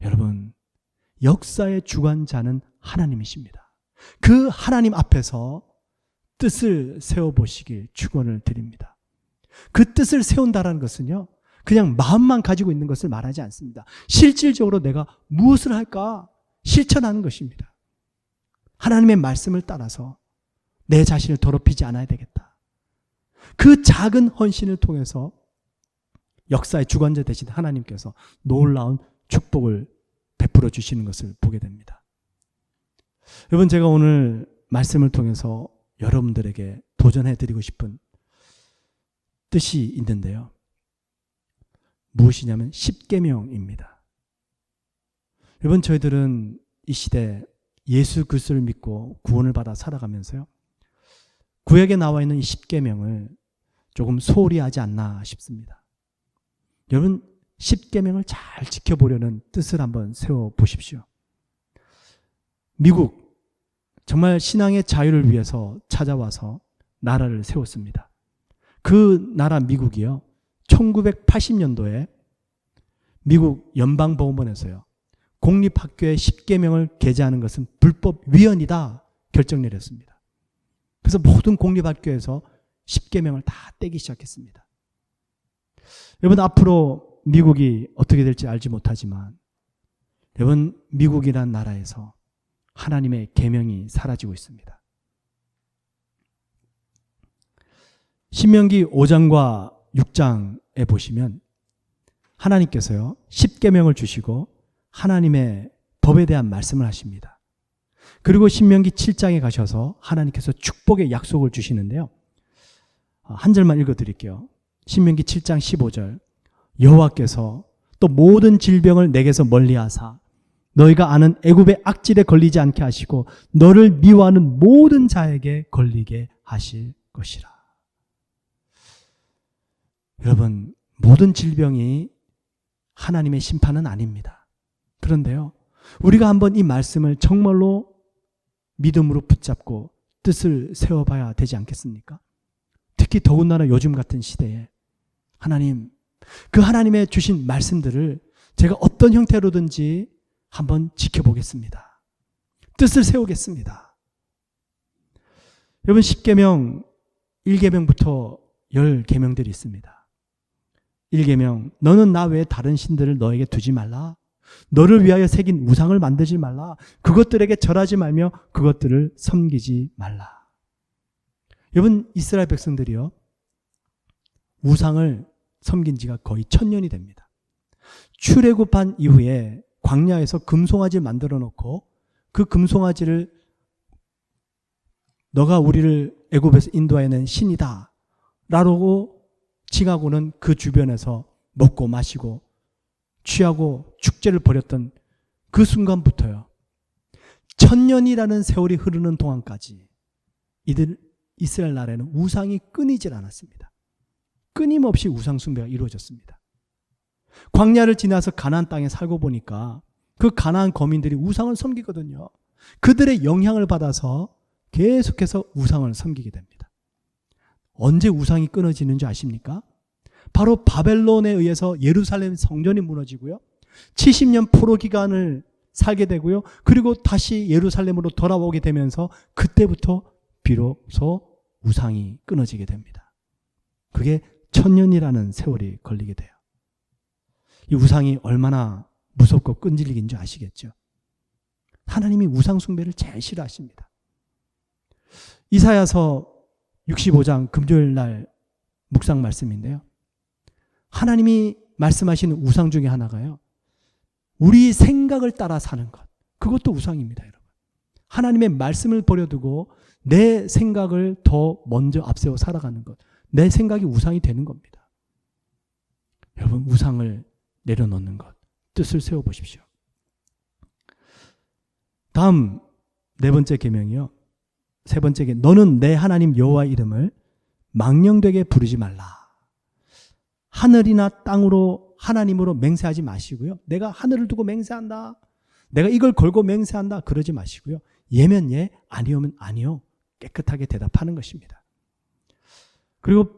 여러분, 역사의 주관자는 하나님이십니다. 그 하나님 앞에서 뜻을 세워보시길 축원을 드립니다. 그 뜻을 세운다라는 것은요, 그냥 마음만 가지고 있는 것을 말하지 않습니다. 실질적으로 내가 무엇을 할까 실천하는 것입니다. 하나님의 말씀을 따라서 내 자신을 더럽히지 않아야 되겠다. 그 작은 헌신을 통해서 역사의 주관자 되신 하나님께서 놀라운 축복을 베풀어 주시는 것을 보게 됩니다. 여러분, 제가 오늘 말씀을 통해서 여러분들에게 도전해 드리고 싶은 뜻이 있는데요. 무엇이냐면 십계명입니다. 여러분, 저희들은 이 시대 예수 그리스도를 믿고 구원을 받아 살아가면서요, 구약에 나와 있는 이 십계명을 조금 소홀히 하지 않나 싶습니다. 여러분, 십계명을 잘 지켜보려는 뜻을 한번 세워보십시오. 미국, 정말 신앙의 자유를 위해서 찾아와서 나라를 세웠습니다. 그 나라 미국이요, 1980년도에 미국 연방법원에서요, 공립학교의 십계명을 게재하는 것은 불법 위헌이다 결정 내렸습니다. 그래서 모든 공립학교에서 십계명을 다 떼기 시작했습니다. 여러분, 앞으로 미국이 어떻게 될지 알지 못하지만 여러분, 미국이란 나라에서 하나님의 계명이 사라지고 있습니다. 신명기 5장과 6장에 보시면 하나님께서요, 십계명을 주시고 하나님의 법에 대한 말씀을 하십니다. 그리고 신명기 7장에 가셔서 하나님께서 축복의 약속을 주시는데요. 한 절만 읽어드릴게요. 신명기 7장 15절. 여호와께서 또 모든 질병을 내게서 멀리하사 너희가 아는 애굽의 악질에 걸리지 않게 하시고 너를 미워하는 모든 자에게 걸리게 하실 것이라. 여러분, 모든 질병이 하나님의 심판은 아닙니다. 그런데요, 우리가 한번 이 말씀을 정말로 믿음으로 붙잡고 뜻을 세워봐야 되지 않겠습니까? 특히 더군다나 요즘 같은 시대에 하나님, 그 하나님의 주신 말씀들을 제가 어떤 형태로든지 한번 지켜보겠습니다. 뜻을 세우겠습니다. 여러분, 10계명 1계명부터 10계명들이 있습니다. 1계명, 너는 나 외에 다른 신들을 너에게 두지 말라. 너를 위하여 새긴 우상을 만들지 말라. 그것들에게 절하지 말며 그것들을 섬기지 말라. 여러분, 이스라엘 백성들이요, 우상을 섬긴 지가 거의 1000년이 됩니다. 출애굽한 이후에 광야에서 금송아지 만들어 놓고 그 금송아지를 너가 우리를 애굽에서 인도해낸 신이다 라고 칭하고는 그 주변에서 먹고 마시고 취하고 축제를 벌였던 그 순간부터요, 1000년이라는 세월이 흐르는 동안까지 이스라엘 나라에는 우상이 끊이질 않았습니다. 끊임없이 우상 숭배가 이루어졌습니다. 광야를 지나서 가나안 땅에 살고 보니까 그 가나안 거민들이 우상을 섬기거든요. 그들의 영향을 받아서 계속해서 우상을 섬기게 됩니다. 언제 우상이 끊어지는지 아십니까? 바로 바벨론에 의해서 예루살렘 성전이 무너지고요, 70년 포로 기간을 살게 되고요, 그리고 다시 예루살렘으로 돌아오게 되면서 그때부터 비로소 우상이 끊어지게 됩니다. 그게 1000년이라는 세월이 걸리게 돼요. 이 우상이 얼마나 무섭고 끈질긴 줄 아시겠죠? 하나님이 우상 숭배를 제일 싫어하십니다. 이사야서 65장 금요일 날 묵상 말씀인데요, 하나님이 말씀하시는 우상 중에 하나가요, 우리 생각을 따라 사는 것, 그것도 우상입니다. 여러분, 하나님의 말씀을 버려두고 내 생각을 더 먼저 앞세워 살아가는 것, 내 생각이 우상이 되는 겁니다. 여러분, 우상을 내려놓는 것, 뜻을 세워보십시오. 다음 네 번째 계명이요, 세 번째 계명, 너는 내 하나님 여호와 이름을 망령되게 부르지 말라. 하늘이나 땅으로 하나님으로 맹세하지 마시고요, 내가 하늘을 두고 맹세한다, 내가 이걸 걸고 맹세한다, 그러지 마시고요, 예면 예, 아니오면 아니요, 깨끗하게 대답하는 것입니다. 그리고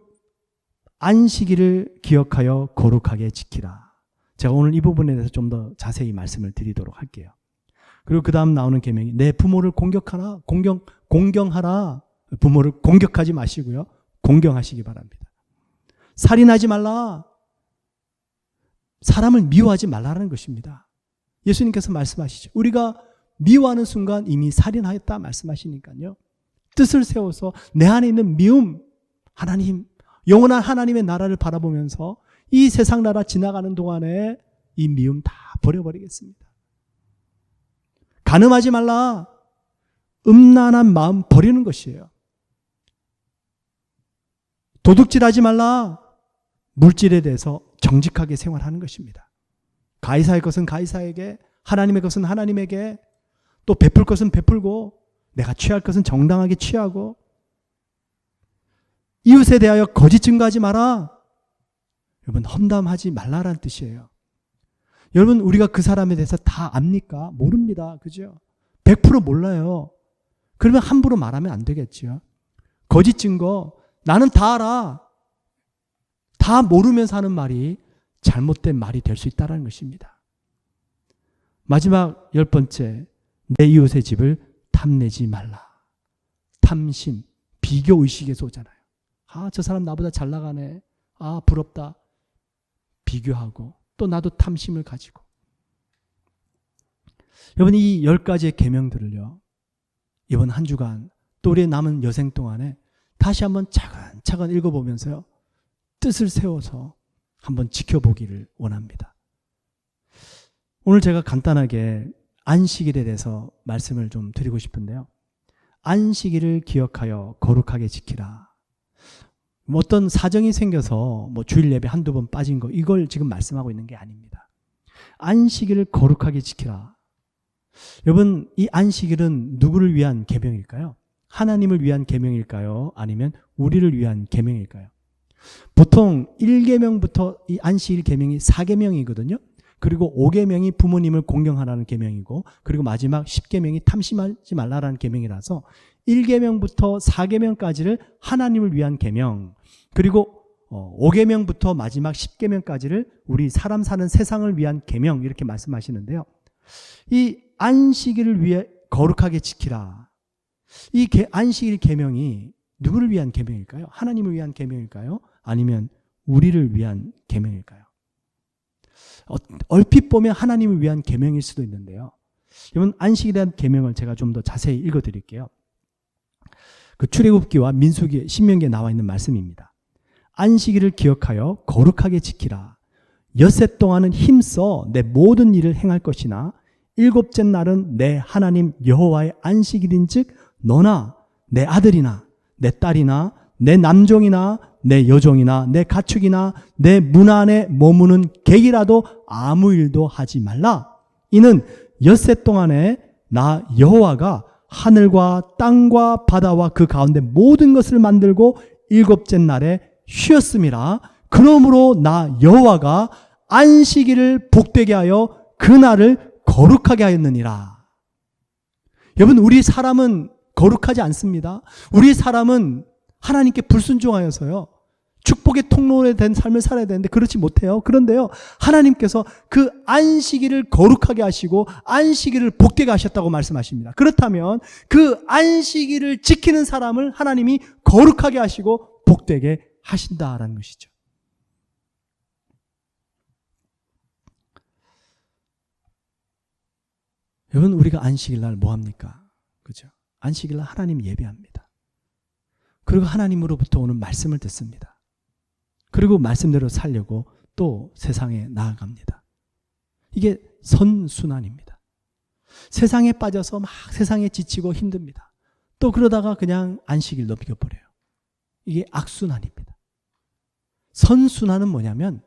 안식일을 기억하여 거룩하게 지키라. 제가 오늘 이 부분에 대해서 좀 더 자세히 말씀을 드리도록 할게요. 그리고 그 다음 나오는 계명이 내 부모를 공경하라. 부모를 공격하지 마시고요, 공경하시기 바랍니다. 살인하지 말라. 사람을 미워하지 말라는 것입니다. 예수님께서 말씀하시죠. 우리가 미워하는 순간 이미 살인하였다 말씀하시니까요, 뜻을 세워서 내 안에 있는 미움, 하나님, 영원한 하나님의 나라를 바라보면서 이 세상 나라 지나가는 동안에 이 미움 다 버려버리겠습니다. 간음하지 말라. 음란한 마음 버리는 것이에요. 도둑질하지 말라. 물질에 대해서 정직하게 생활하는 것입니다. 가이사의 것은 가이사에게, 하나님의 것은 하나님에게, 또 베풀 것은 베풀고, 내가 취할 것은 정당하게 취하고, 이웃에 대하여 거짓 증거하지 마라. 여러분, 험담하지 말라라는 뜻이에요. 여러분, 우리가 그 사람에 대해서 다 압니까? 모릅니다. 그죠? 100% 몰라요. 그러면 함부로 말하면 안 되겠죠. 거짓 증거, 나는 다 알아. 다 모르면서 하는 말이 잘못된 말이 될 수 있다는 것입니다. 마지막 10번째, 내 이웃의 집을 탐내지 말라. 탐심, 비교의식에서 오잖아요. 아, 저 사람 나보다 잘 나가네. 아, 부럽다. 비교하고 또 나도 탐심을 가지고. 여러분, 이 10가지의 계명들을요, 이번 한 주간 또 우리의 남은 여생 동안에 다시 한번 차근차근 읽어보면서요, 뜻을 세워서 한번 지켜보기를 원합니다. 오늘 제가 간단하게 안식일에 대해서 말씀을 좀 드리고 싶은데요, 안식일을 기억하여 거룩하게 지키라. 어떤 사정이 생겨서 주일 예배 한두 번 빠진 거, 이걸 지금 말씀하고 있는 게 아닙니다. 안식일을 거룩하게 지키라. 여러분, 이 안식일은 누구를 위한 계명일까요? 하나님을 위한 계명일까요? 아니면 우리를 위한 계명일까요? 보통 1계명부터 이 안식일 계명이 4계명이거든요. 그리고 5계명이 부모님을 공경하라는 계명이고, 그리고 마지막 10계명이 탐심하지 말라라는 계명이라서 1계명부터 4계명까지를 하나님을 위한 계명, 그리고 5계명부터 마지막 10계명까지를 우리 사람 사는 세상을 위한 계명, 이렇게 말씀하시는데요. 이 안식일을 위해 거룩하게 지키라. 이 안식일 계명이 누구를 위한 계명일까요? 하나님을 위한 계명일까요? 아니면 우리를 위한 계명일까요? 얼핏 보면 하나님을 위한 계명일 수도 있는데요. 여러분, 안식에 대한 계명을 제가 좀 더 자세히 읽어드릴게요. 그 출애굽기와 민수기, 신명기에 나와 있는 말씀입니다. 안식일을 기억하여 거룩하게 지키라. 엿새 동안은 힘써 내 모든 일을 행할 것이나 일곱째 날은 내 하나님 여호와의 안식일인즉 너나 내 아들이나 내 딸이나 내 남종이나 내 여종이나 내 가축이나 내 문 안에 머무는 객이라도 아무 일도 하지 말라. 이는 엿새 동안에 나 여호와가 하늘과 땅과 바다와 그 가운데 모든 것을 만들고 일곱째 날에 쉬었음이라. 그러므로 나 여호와가 안식일을 복되게 하여 그날을 거룩하게 하였느니라. 여러분, 우리 사람은 거룩하지 않습니다. 우리 사람은 하나님께 불순종하여서요, 축복의 통로에 된 삶을 살아야 되는데 그렇지 못해요. 그런데요, 하나님께서 그 안식일을 거룩하게 하시고 안식일을 복되게 하셨다고 말씀하십니다. 그렇다면 그 안식일을 지키는 사람을 하나님이 거룩하게 하시고 복되게 하신다라는 것이죠. 여러분, 우리가 안식일 날 뭐 합니까? 그죠? 안식일 날 하나님 예배합니다. 그리고 하나님으로부터 오는 말씀을 듣습니다. 그리고 말씀대로 살려고 또 세상에 나아갑니다. 이게 선순환입니다. 세상에 빠져서 막 세상에 지치고 힘듭니다. 또 그러다가 그냥 안식일 넘겨버려요. 이게 악순환입니다. 선순환은 뭐냐면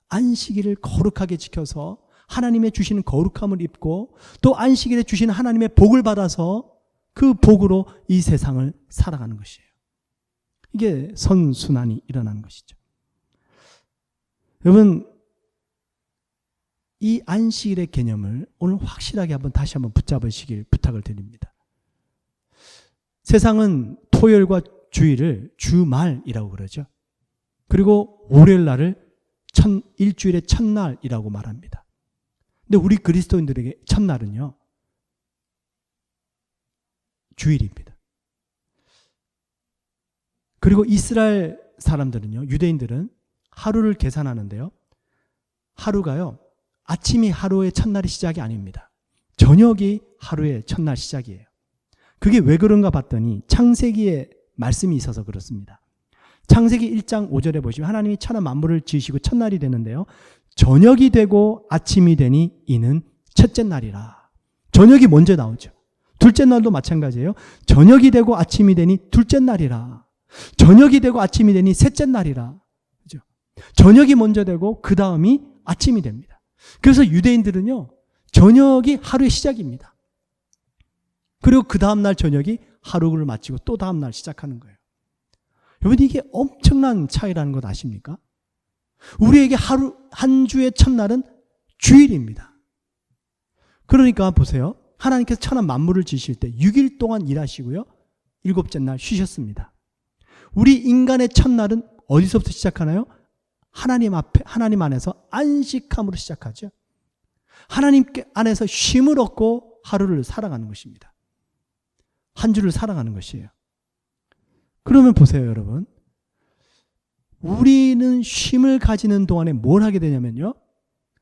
안식일을 거룩하게 지켜서 하나님의 주시는 거룩함을 입고 또 안식일에 주시는 하나님의 복을 받아서 그 복으로 이 세상을 살아가는 것이에요. 이게 선순환이 일어나는 것이죠. 여러분, 이 안식일의 개념을 오늘 확실하게 다시 한번 붙잡으시길 부탁을 드립니다. 세상은 토요일과 주일을 주말이라고 그러죠. 그리고 월요일 날을 일주일의 첫날이라고 말합니다. 근데 우리 그리스도인들에게 첫날은요, 주일입니다. 그리고 이스라엘 사람들은요, 유대인들은 하루를 계산하는데요, 하루가요, 아침이 하루의 첫날의 시작이 아닙니다. 저녁이 하루의 첫날 시작이에요. 그게 왜 그런가 봤더니 창세기에 말씀이 있어서 그렇습니다. 창세기 1장 5절에 보시면 하나님이 천하 만물을 지으시고 첫날이 되는데요, 저녁이 되고 아침이 되니 이는 첫째 날이라. 저녁이 먼저 나오죠. 둘째 날도 마찬가지예요. 저녁이 되고 아침이 되니 둘째 날이라. 저녁이 되고 아침이 되니 셋째 날이라. 그죠? 저녁이 먼저 되고 그 다음이 아침이 됩니다. 그래서 유대인들은요, 저녁이 하루의 시작입니다. 그리고 그 다음날 저녁이 하루를 마치고 또 다음날 시작하는 거예요. 여러분, 이게 엄청난 차이라는 것 아십니까? 우리에게 한 주의 첫날은 주일입니다. 그러니까 보세요. 하나님께서 천하 만물을 지으실 때 6일 동안 일하시고요, 일곱째 날 쉬셨습니다. 우리 인간의 첫날은 어디서부터 시작하나요? 하나님 앞에, 하나님 안에서 안식함으로 시작하죠. 하나님 안에서 쉼을 얻고 하루를 살아가는 것입니다. 한 주를 살아가는 것이에요. 그러면 보세요, 여러분. 우리는 쉼을 가지는 동안에 뭘 하게 되냐면요,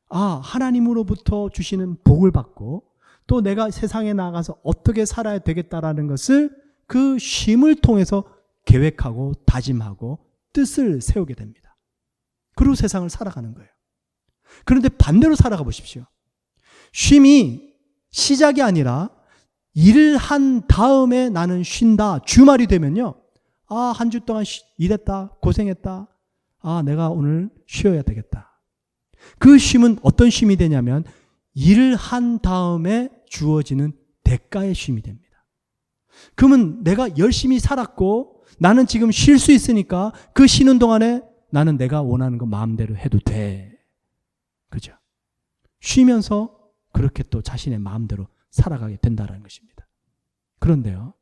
하나님으로부터 주시는 복을 받고 또 내가 세상에 나가서 어떻게 살아야 되겠다라는 것을 그 쉼을 통해서 계획하고 다짐하고 뜻을 세우게 됩니다. 그리고 세상을 살아가는 거예요. 그런데 반대로 살아가 보십시오. 쉼이 시작이 아니라 일을 한 다음에 나는 쉰다. 주말이 되면요, 한 주 동안 일했다, 고생했다, 내가 오늘 쉬어야 되겠다. 그 쉼은 어떤 쉼이 되냐면 일을 한 다음에 주어지는 대가의 쉼이 됩니다. 그러면 내가 열심히 살았고 나는 지금 쉴 수 있으니까 그 쉬는 동안에 나는 내가 원하는 거 마음대로 해도 돼. 그죠? 쉬면서 그렇게 또 자신의 마음대로 살아가게 된다는 것입니다. 그런데요,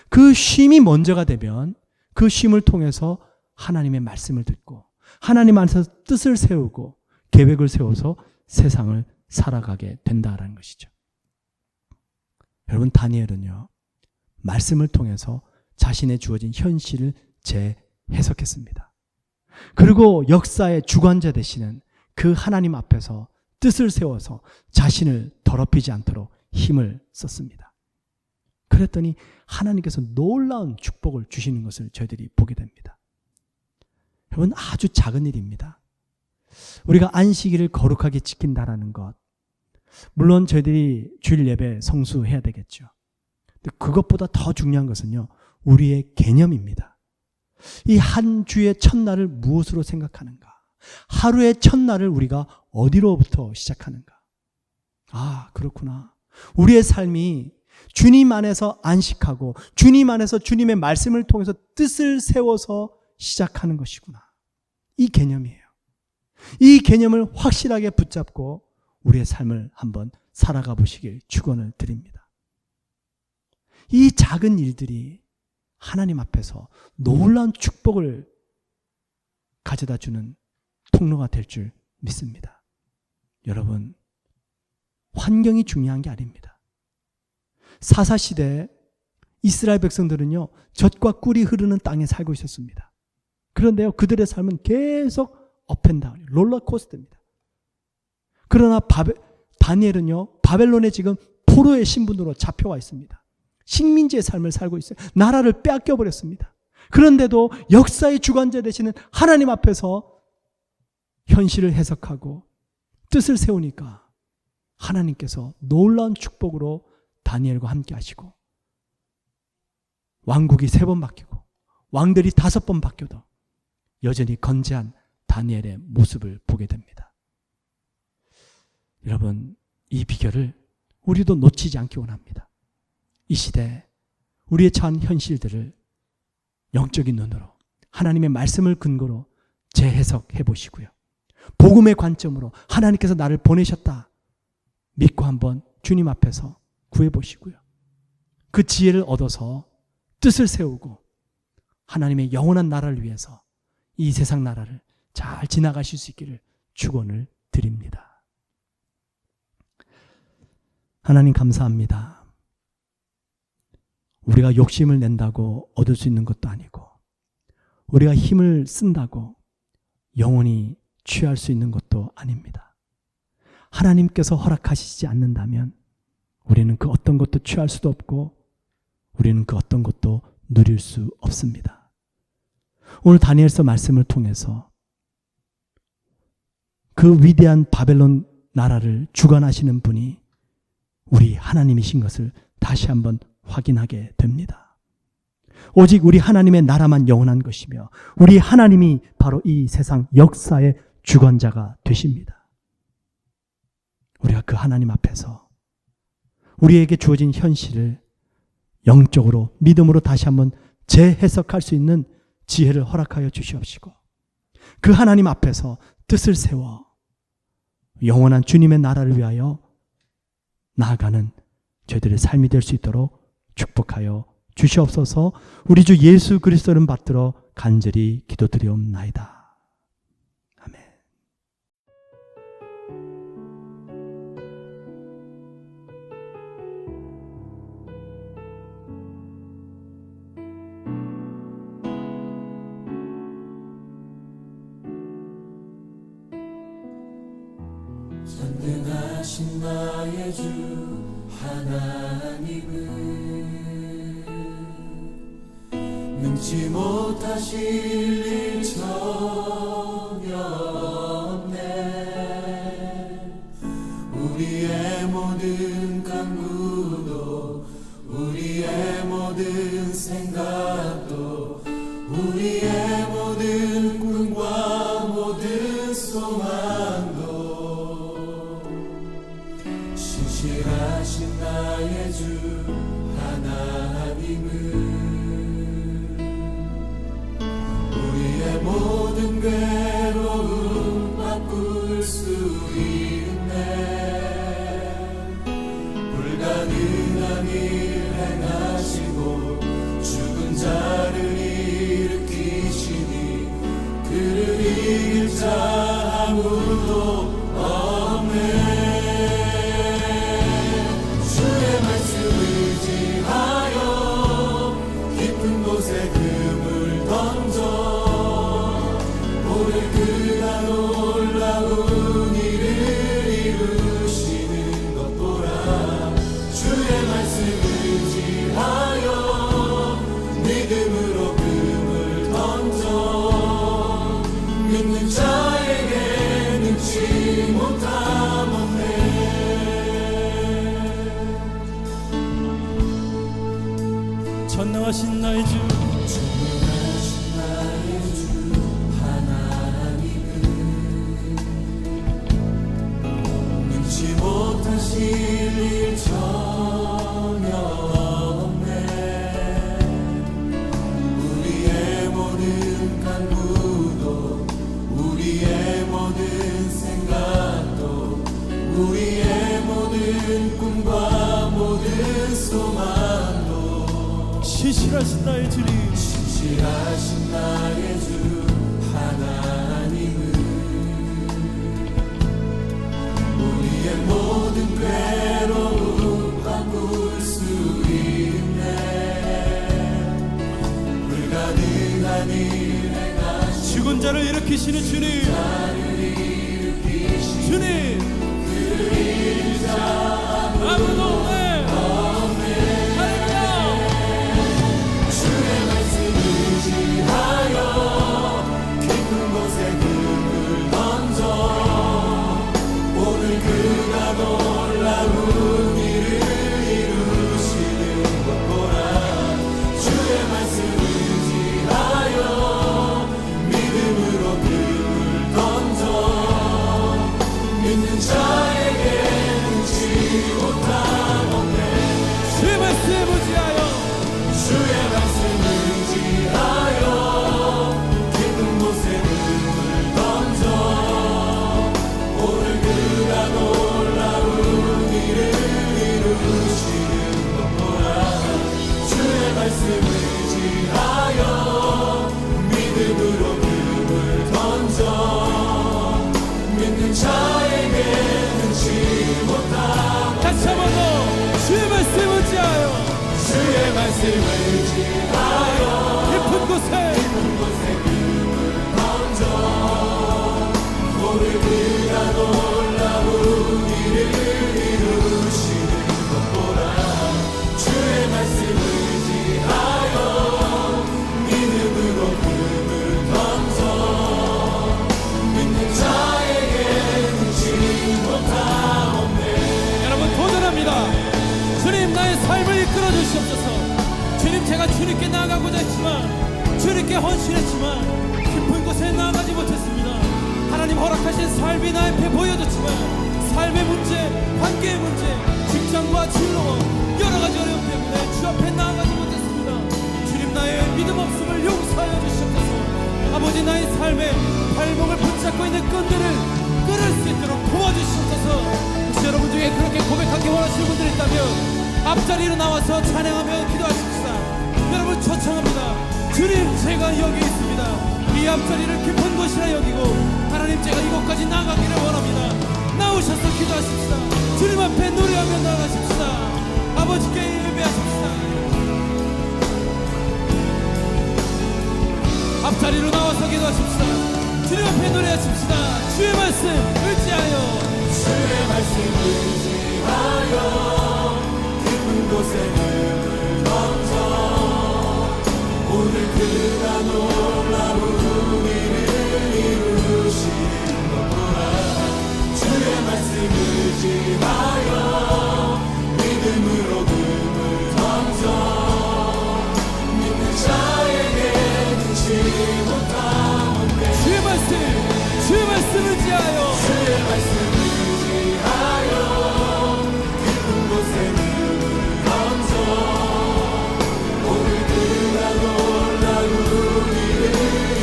그 쉼이 먼저가 되면 그 쉼을 통해서 하나님의 말씀을 듣고 하나님 안에서 뜻을 세우고 계획을 세워서 세상을 살아가게 된다는 것이죠. 여러분, 다니엘은요, 말씀을 통해서 자신의 주어진 현실을 재해석했습니다. 그리고 역사의 주관자 되시는 그 하나님 앞에서 뜻을 세워서 자신을 더럽히지 않도록 힘을 썼습니다. 그랬더니 하나님께서 놀라운 축복을 주시는 것을 저희들이 보게 됩니다. 여러분, 아주 작은 일입니다. 우리가 안식일을 거룩하게 지킨다라는 것, 물론 저희들이 주일 예배 성수해야 되겠죠. 근데 그것보다 더 중요한 것은요, 우리의 개념입니다. 이 한 주의 첫날을 무엇으로 생각하는가? 하루의 첫날을 우리가 어디로부터 시작하는가? 아, 그렇구나. 우리의 삶이 주님 안에서 안식하고 주님 안에서 주님의 말씀을 통해서 뜻을 세워서 시작하는 것이구나. 이 개념이에요. 이 개념을 확실하게 붙잡고 우리의 삶을 한번 살아가 보시길 축원을 드립니다. 이 작은 일들이 하나님 앞에서 놀라운 축복을 가져다 주는 통로가 될 줄 믿습니다. 여러분, 환경이 중요한 게 아닙니다. 사사시대에 이스라엘 백성들은요, 젖과 꿀이 흐르는 땅에 살고 있었습니다. 그런데요, 그들의 삶은 계속 업앤다운, 롤러코스터입니다. 그러나 다니엘은요, 바벨론에 지금 포로의 신분으로 잡혀와 있습니다. 식민지의 삶을 살고 있어요. 나라를 빼앗겨 버렸습니다. 그런데도 역사의 주관자 되시는 하나님 앞에서 현실을 해석하고 뜻을 세우니까 하나님께서 놀라운 축복으로 다니엘과 함께 하시고, 왕국이 3번 바뀌고 왕들이 5번 바뀌어도 여전히 건재한 다니엘의 모습을 보게 됩니다. 여러분, 이 비결을 우리도 놓치지 않기 원합니다. 이 시대 우리의 처한 현실들을 영적인 눈으로 하나님의 말씀을 근거로 재해석해 보시고요, 복음의 관점으로 하나님께서 나를 보내셨다 믿고 한번 주님 앞에서 구해 보시고요, 그 지혜를 얻어서 뜻을 세우고 하나님의 영원한 나라를 위해서 이 세상 나라를 잘 지나가실 수 있기를 축원을 드립니다. 하나님 감사합니다. 우리가 욕심을 낸다고 얻을 수 있는 것도 아니고, 우리가 힘을 쓴다고 영원히 취할 수 있는 것도 아닙니다. 하나님께서 허락하시지 않는다면 우리는 그 어떤 것도 취할 수도 없고, 우리는 그 어떤 것도 누릴 수 없습니다. 오늘 다니엘서 말씀을 통해서 그 위대한 바벨론 나라를 주관하시는 분이 우리 하나님이신 것을 다시 한번 확인하게 됩니다. 오직 우리 하나님의 나라만 영원한 것이며 우리 하나님이 바로 이 세상 역사의 주관자가 되십니다. 우리가 그 하나님 앞에서 우리에게 주어진 현실을 영적으로 믿음으로 다시 한번 재해석할 수 있는 지혜를 허락하여 주시옵시고, 그 하나님 앞에서 뜻을 세워 영원한 주님의 나라를 위하여 나아가는 저희들의 삶이 될 수 있도록 축복하여 주시옵소서. 우리 주 예수 그리스도를 받들어 간절히 기도드리옵나이다. 아멘. 전능하신 나의 주 하나님은 능치 못하실 일 전혀 없네. 우리의 모든 간구도 우리의 모든 생각도 우리의 모든 꿈과 모든 소망도 신실하신 나의 주 하나님은 우리의 모든 괴로움 바꿀 수 있네. 불가능한 일 행하시고 죽은 자를 일으키시니 그를 이길 자 아무도 없네. 주의 말씀 의지하여 깊은 곳에 금을 던져 전능하신 나의 주 전능하신 나의 주 하나님은 능치 못하실 일 전혀 없네. 우리의 모든 간구도 우리의 모든 생각도 우리의 모든 꿈과 모든 소망도 신실하신 나의 주님 신실하신 나의 주 하나님은 우리의 모든 괴로움 바꿀 수 있네. 불가능한 일 행하시고 죽은 자를 일으키시는 주님 주님 아무도 없네. 주의 말씀 의지하여 깊은 곳에 금을 던져 오늘 그가 놀라운 일을 이루시는 것 보라. 주의 말씀 의지하여 믿음으로 금을 던져 믿는 자에게 능치 못함 없네. 주의 말씀에 무지하여 주의 말씀 의지하여 깊은 곳에 금을 던져 오늘 그가 놀라운 일을 이루시는 것 보라. 주의 말씀 의지하여 믿음으로 금을 던져 믿는 자에게 능치 못함. 다시 한번 더 주의 말씀에 무지하여 주의 말씀 의지하여 깊은 곳에 금을 던져 오늘 그가 놀라운 일을 이루시는 것 보라. 주의 말씀 의지하여 믿음으로 금을 던져 믿는 자에게 능치 못함 없네. 여러분 도전합니다. 주님 나의 삶을 이끌어 주시옵소서. 주님 제가 주님께 나아가고자 했지만 주님께 헌신했지만 깊은 곳에 나아가지 못했습니다. 하나님 허락하신 삶이 나 앞에 보여졌지만 삶의 문제, 관계의 문제, 직장과 진로와 여러가지 어려움 때문에 주 앞에 나아가지 못했습니다. 주님 나의 믿음 없음을 용서하여 주시옵소서. 아버지 나의 삶에 발목을 붙잡고 있는 끈들을 끊을 수 있도록 도와주시옵소서. 혹시 여러분 중에 그렇게 고백하기 원하시는 분들이 있다면 앞자리로 나와서 찬양하며 기도하십시다. 여러분 초청합니다. 주님 제가 여기 있습니다. 이 앞자리를 깊은 곳이라 여기고 하나님 제가 이곳까지 나가기를 원합니다. 나오셔서 기도하십시다. 주님 앞에 노래하며 나가십시다. 아버지께 예배하십시다. 앞자리로 나와서 기도하십시다. 주님 앞에 노래하십시다. 주의 말씀 의지하여 주의 말씀 의지하여 깊은 곳에 금을 던져 오늘 그가 놀라운 일을 이루시는 것 보라. 주의 말씀 의지하여 믿음으로 금을 던져 믿는 자에게 능치 못함 없네. 주의 말씀 의지하여 주의 말씀 의지하여 깊은 곳에 금을 던져 오늘 그가 놀라운 일을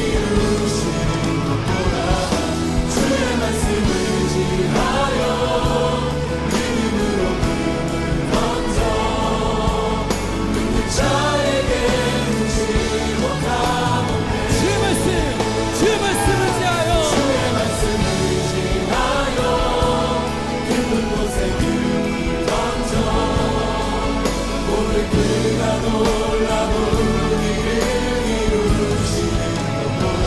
이루시는 것 보라. 주의 말씀 의지하여 믿음으로 금을 던져 믿는 자에게 능치 못함 없네. 주의 말씀 의지하여 주의 말씀 의지하여 깊은 곳에 금을 던져 오늘 그가 놀라운 일을 이루시는 것 보라.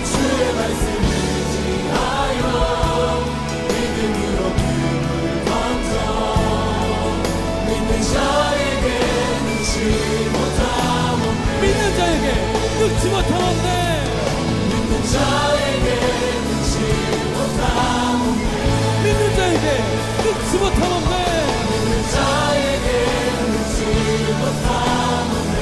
주의 말씀 의지하여 믿음으로 금을 던져 믿는 자에게 능치 못함 없네. 믿는 자에게 늙지 못함 없네. 믿는 자에게 능치 못함 없네. 믿는 자에게 늙지 못함 없네. 믿는 자에게 능치 못함 없네.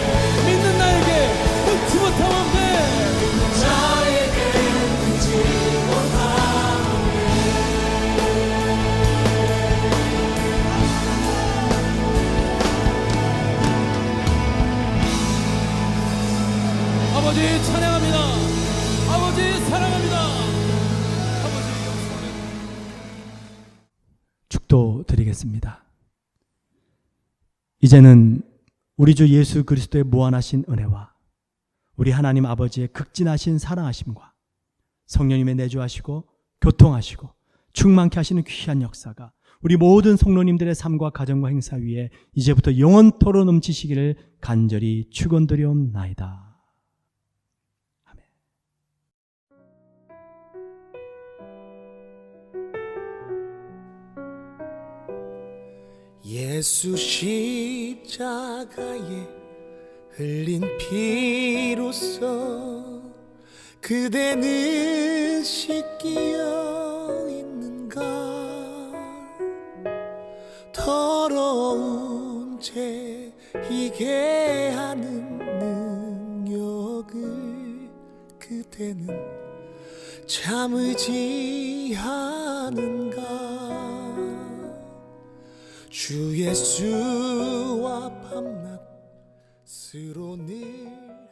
아버지 찬양합니다. 아버지 사랑합니다. 아버지 영광합니다. 축도 드리겠습니다. 이제는 우리 주 예수 그리스도의 무한하신 은혜와 우리 하나님 아버지의 극진하신 사랑하심과 성령님의 내주하시고 교통하시고 충만케 하시는 귀한 역사가 우리 모든 성도님들의 삶과 가정과 행사 위에 이제부터 영원토록 넘치시기를 간절히 축원드리옵나이다. 아멘. 예수 십자가에 흘린 피로써 그대는 씻기어 있는가. 더러운 죄 이게 하는 능력을 그대는 참으지 않은가. 주 예수와 밤낮 스로 늘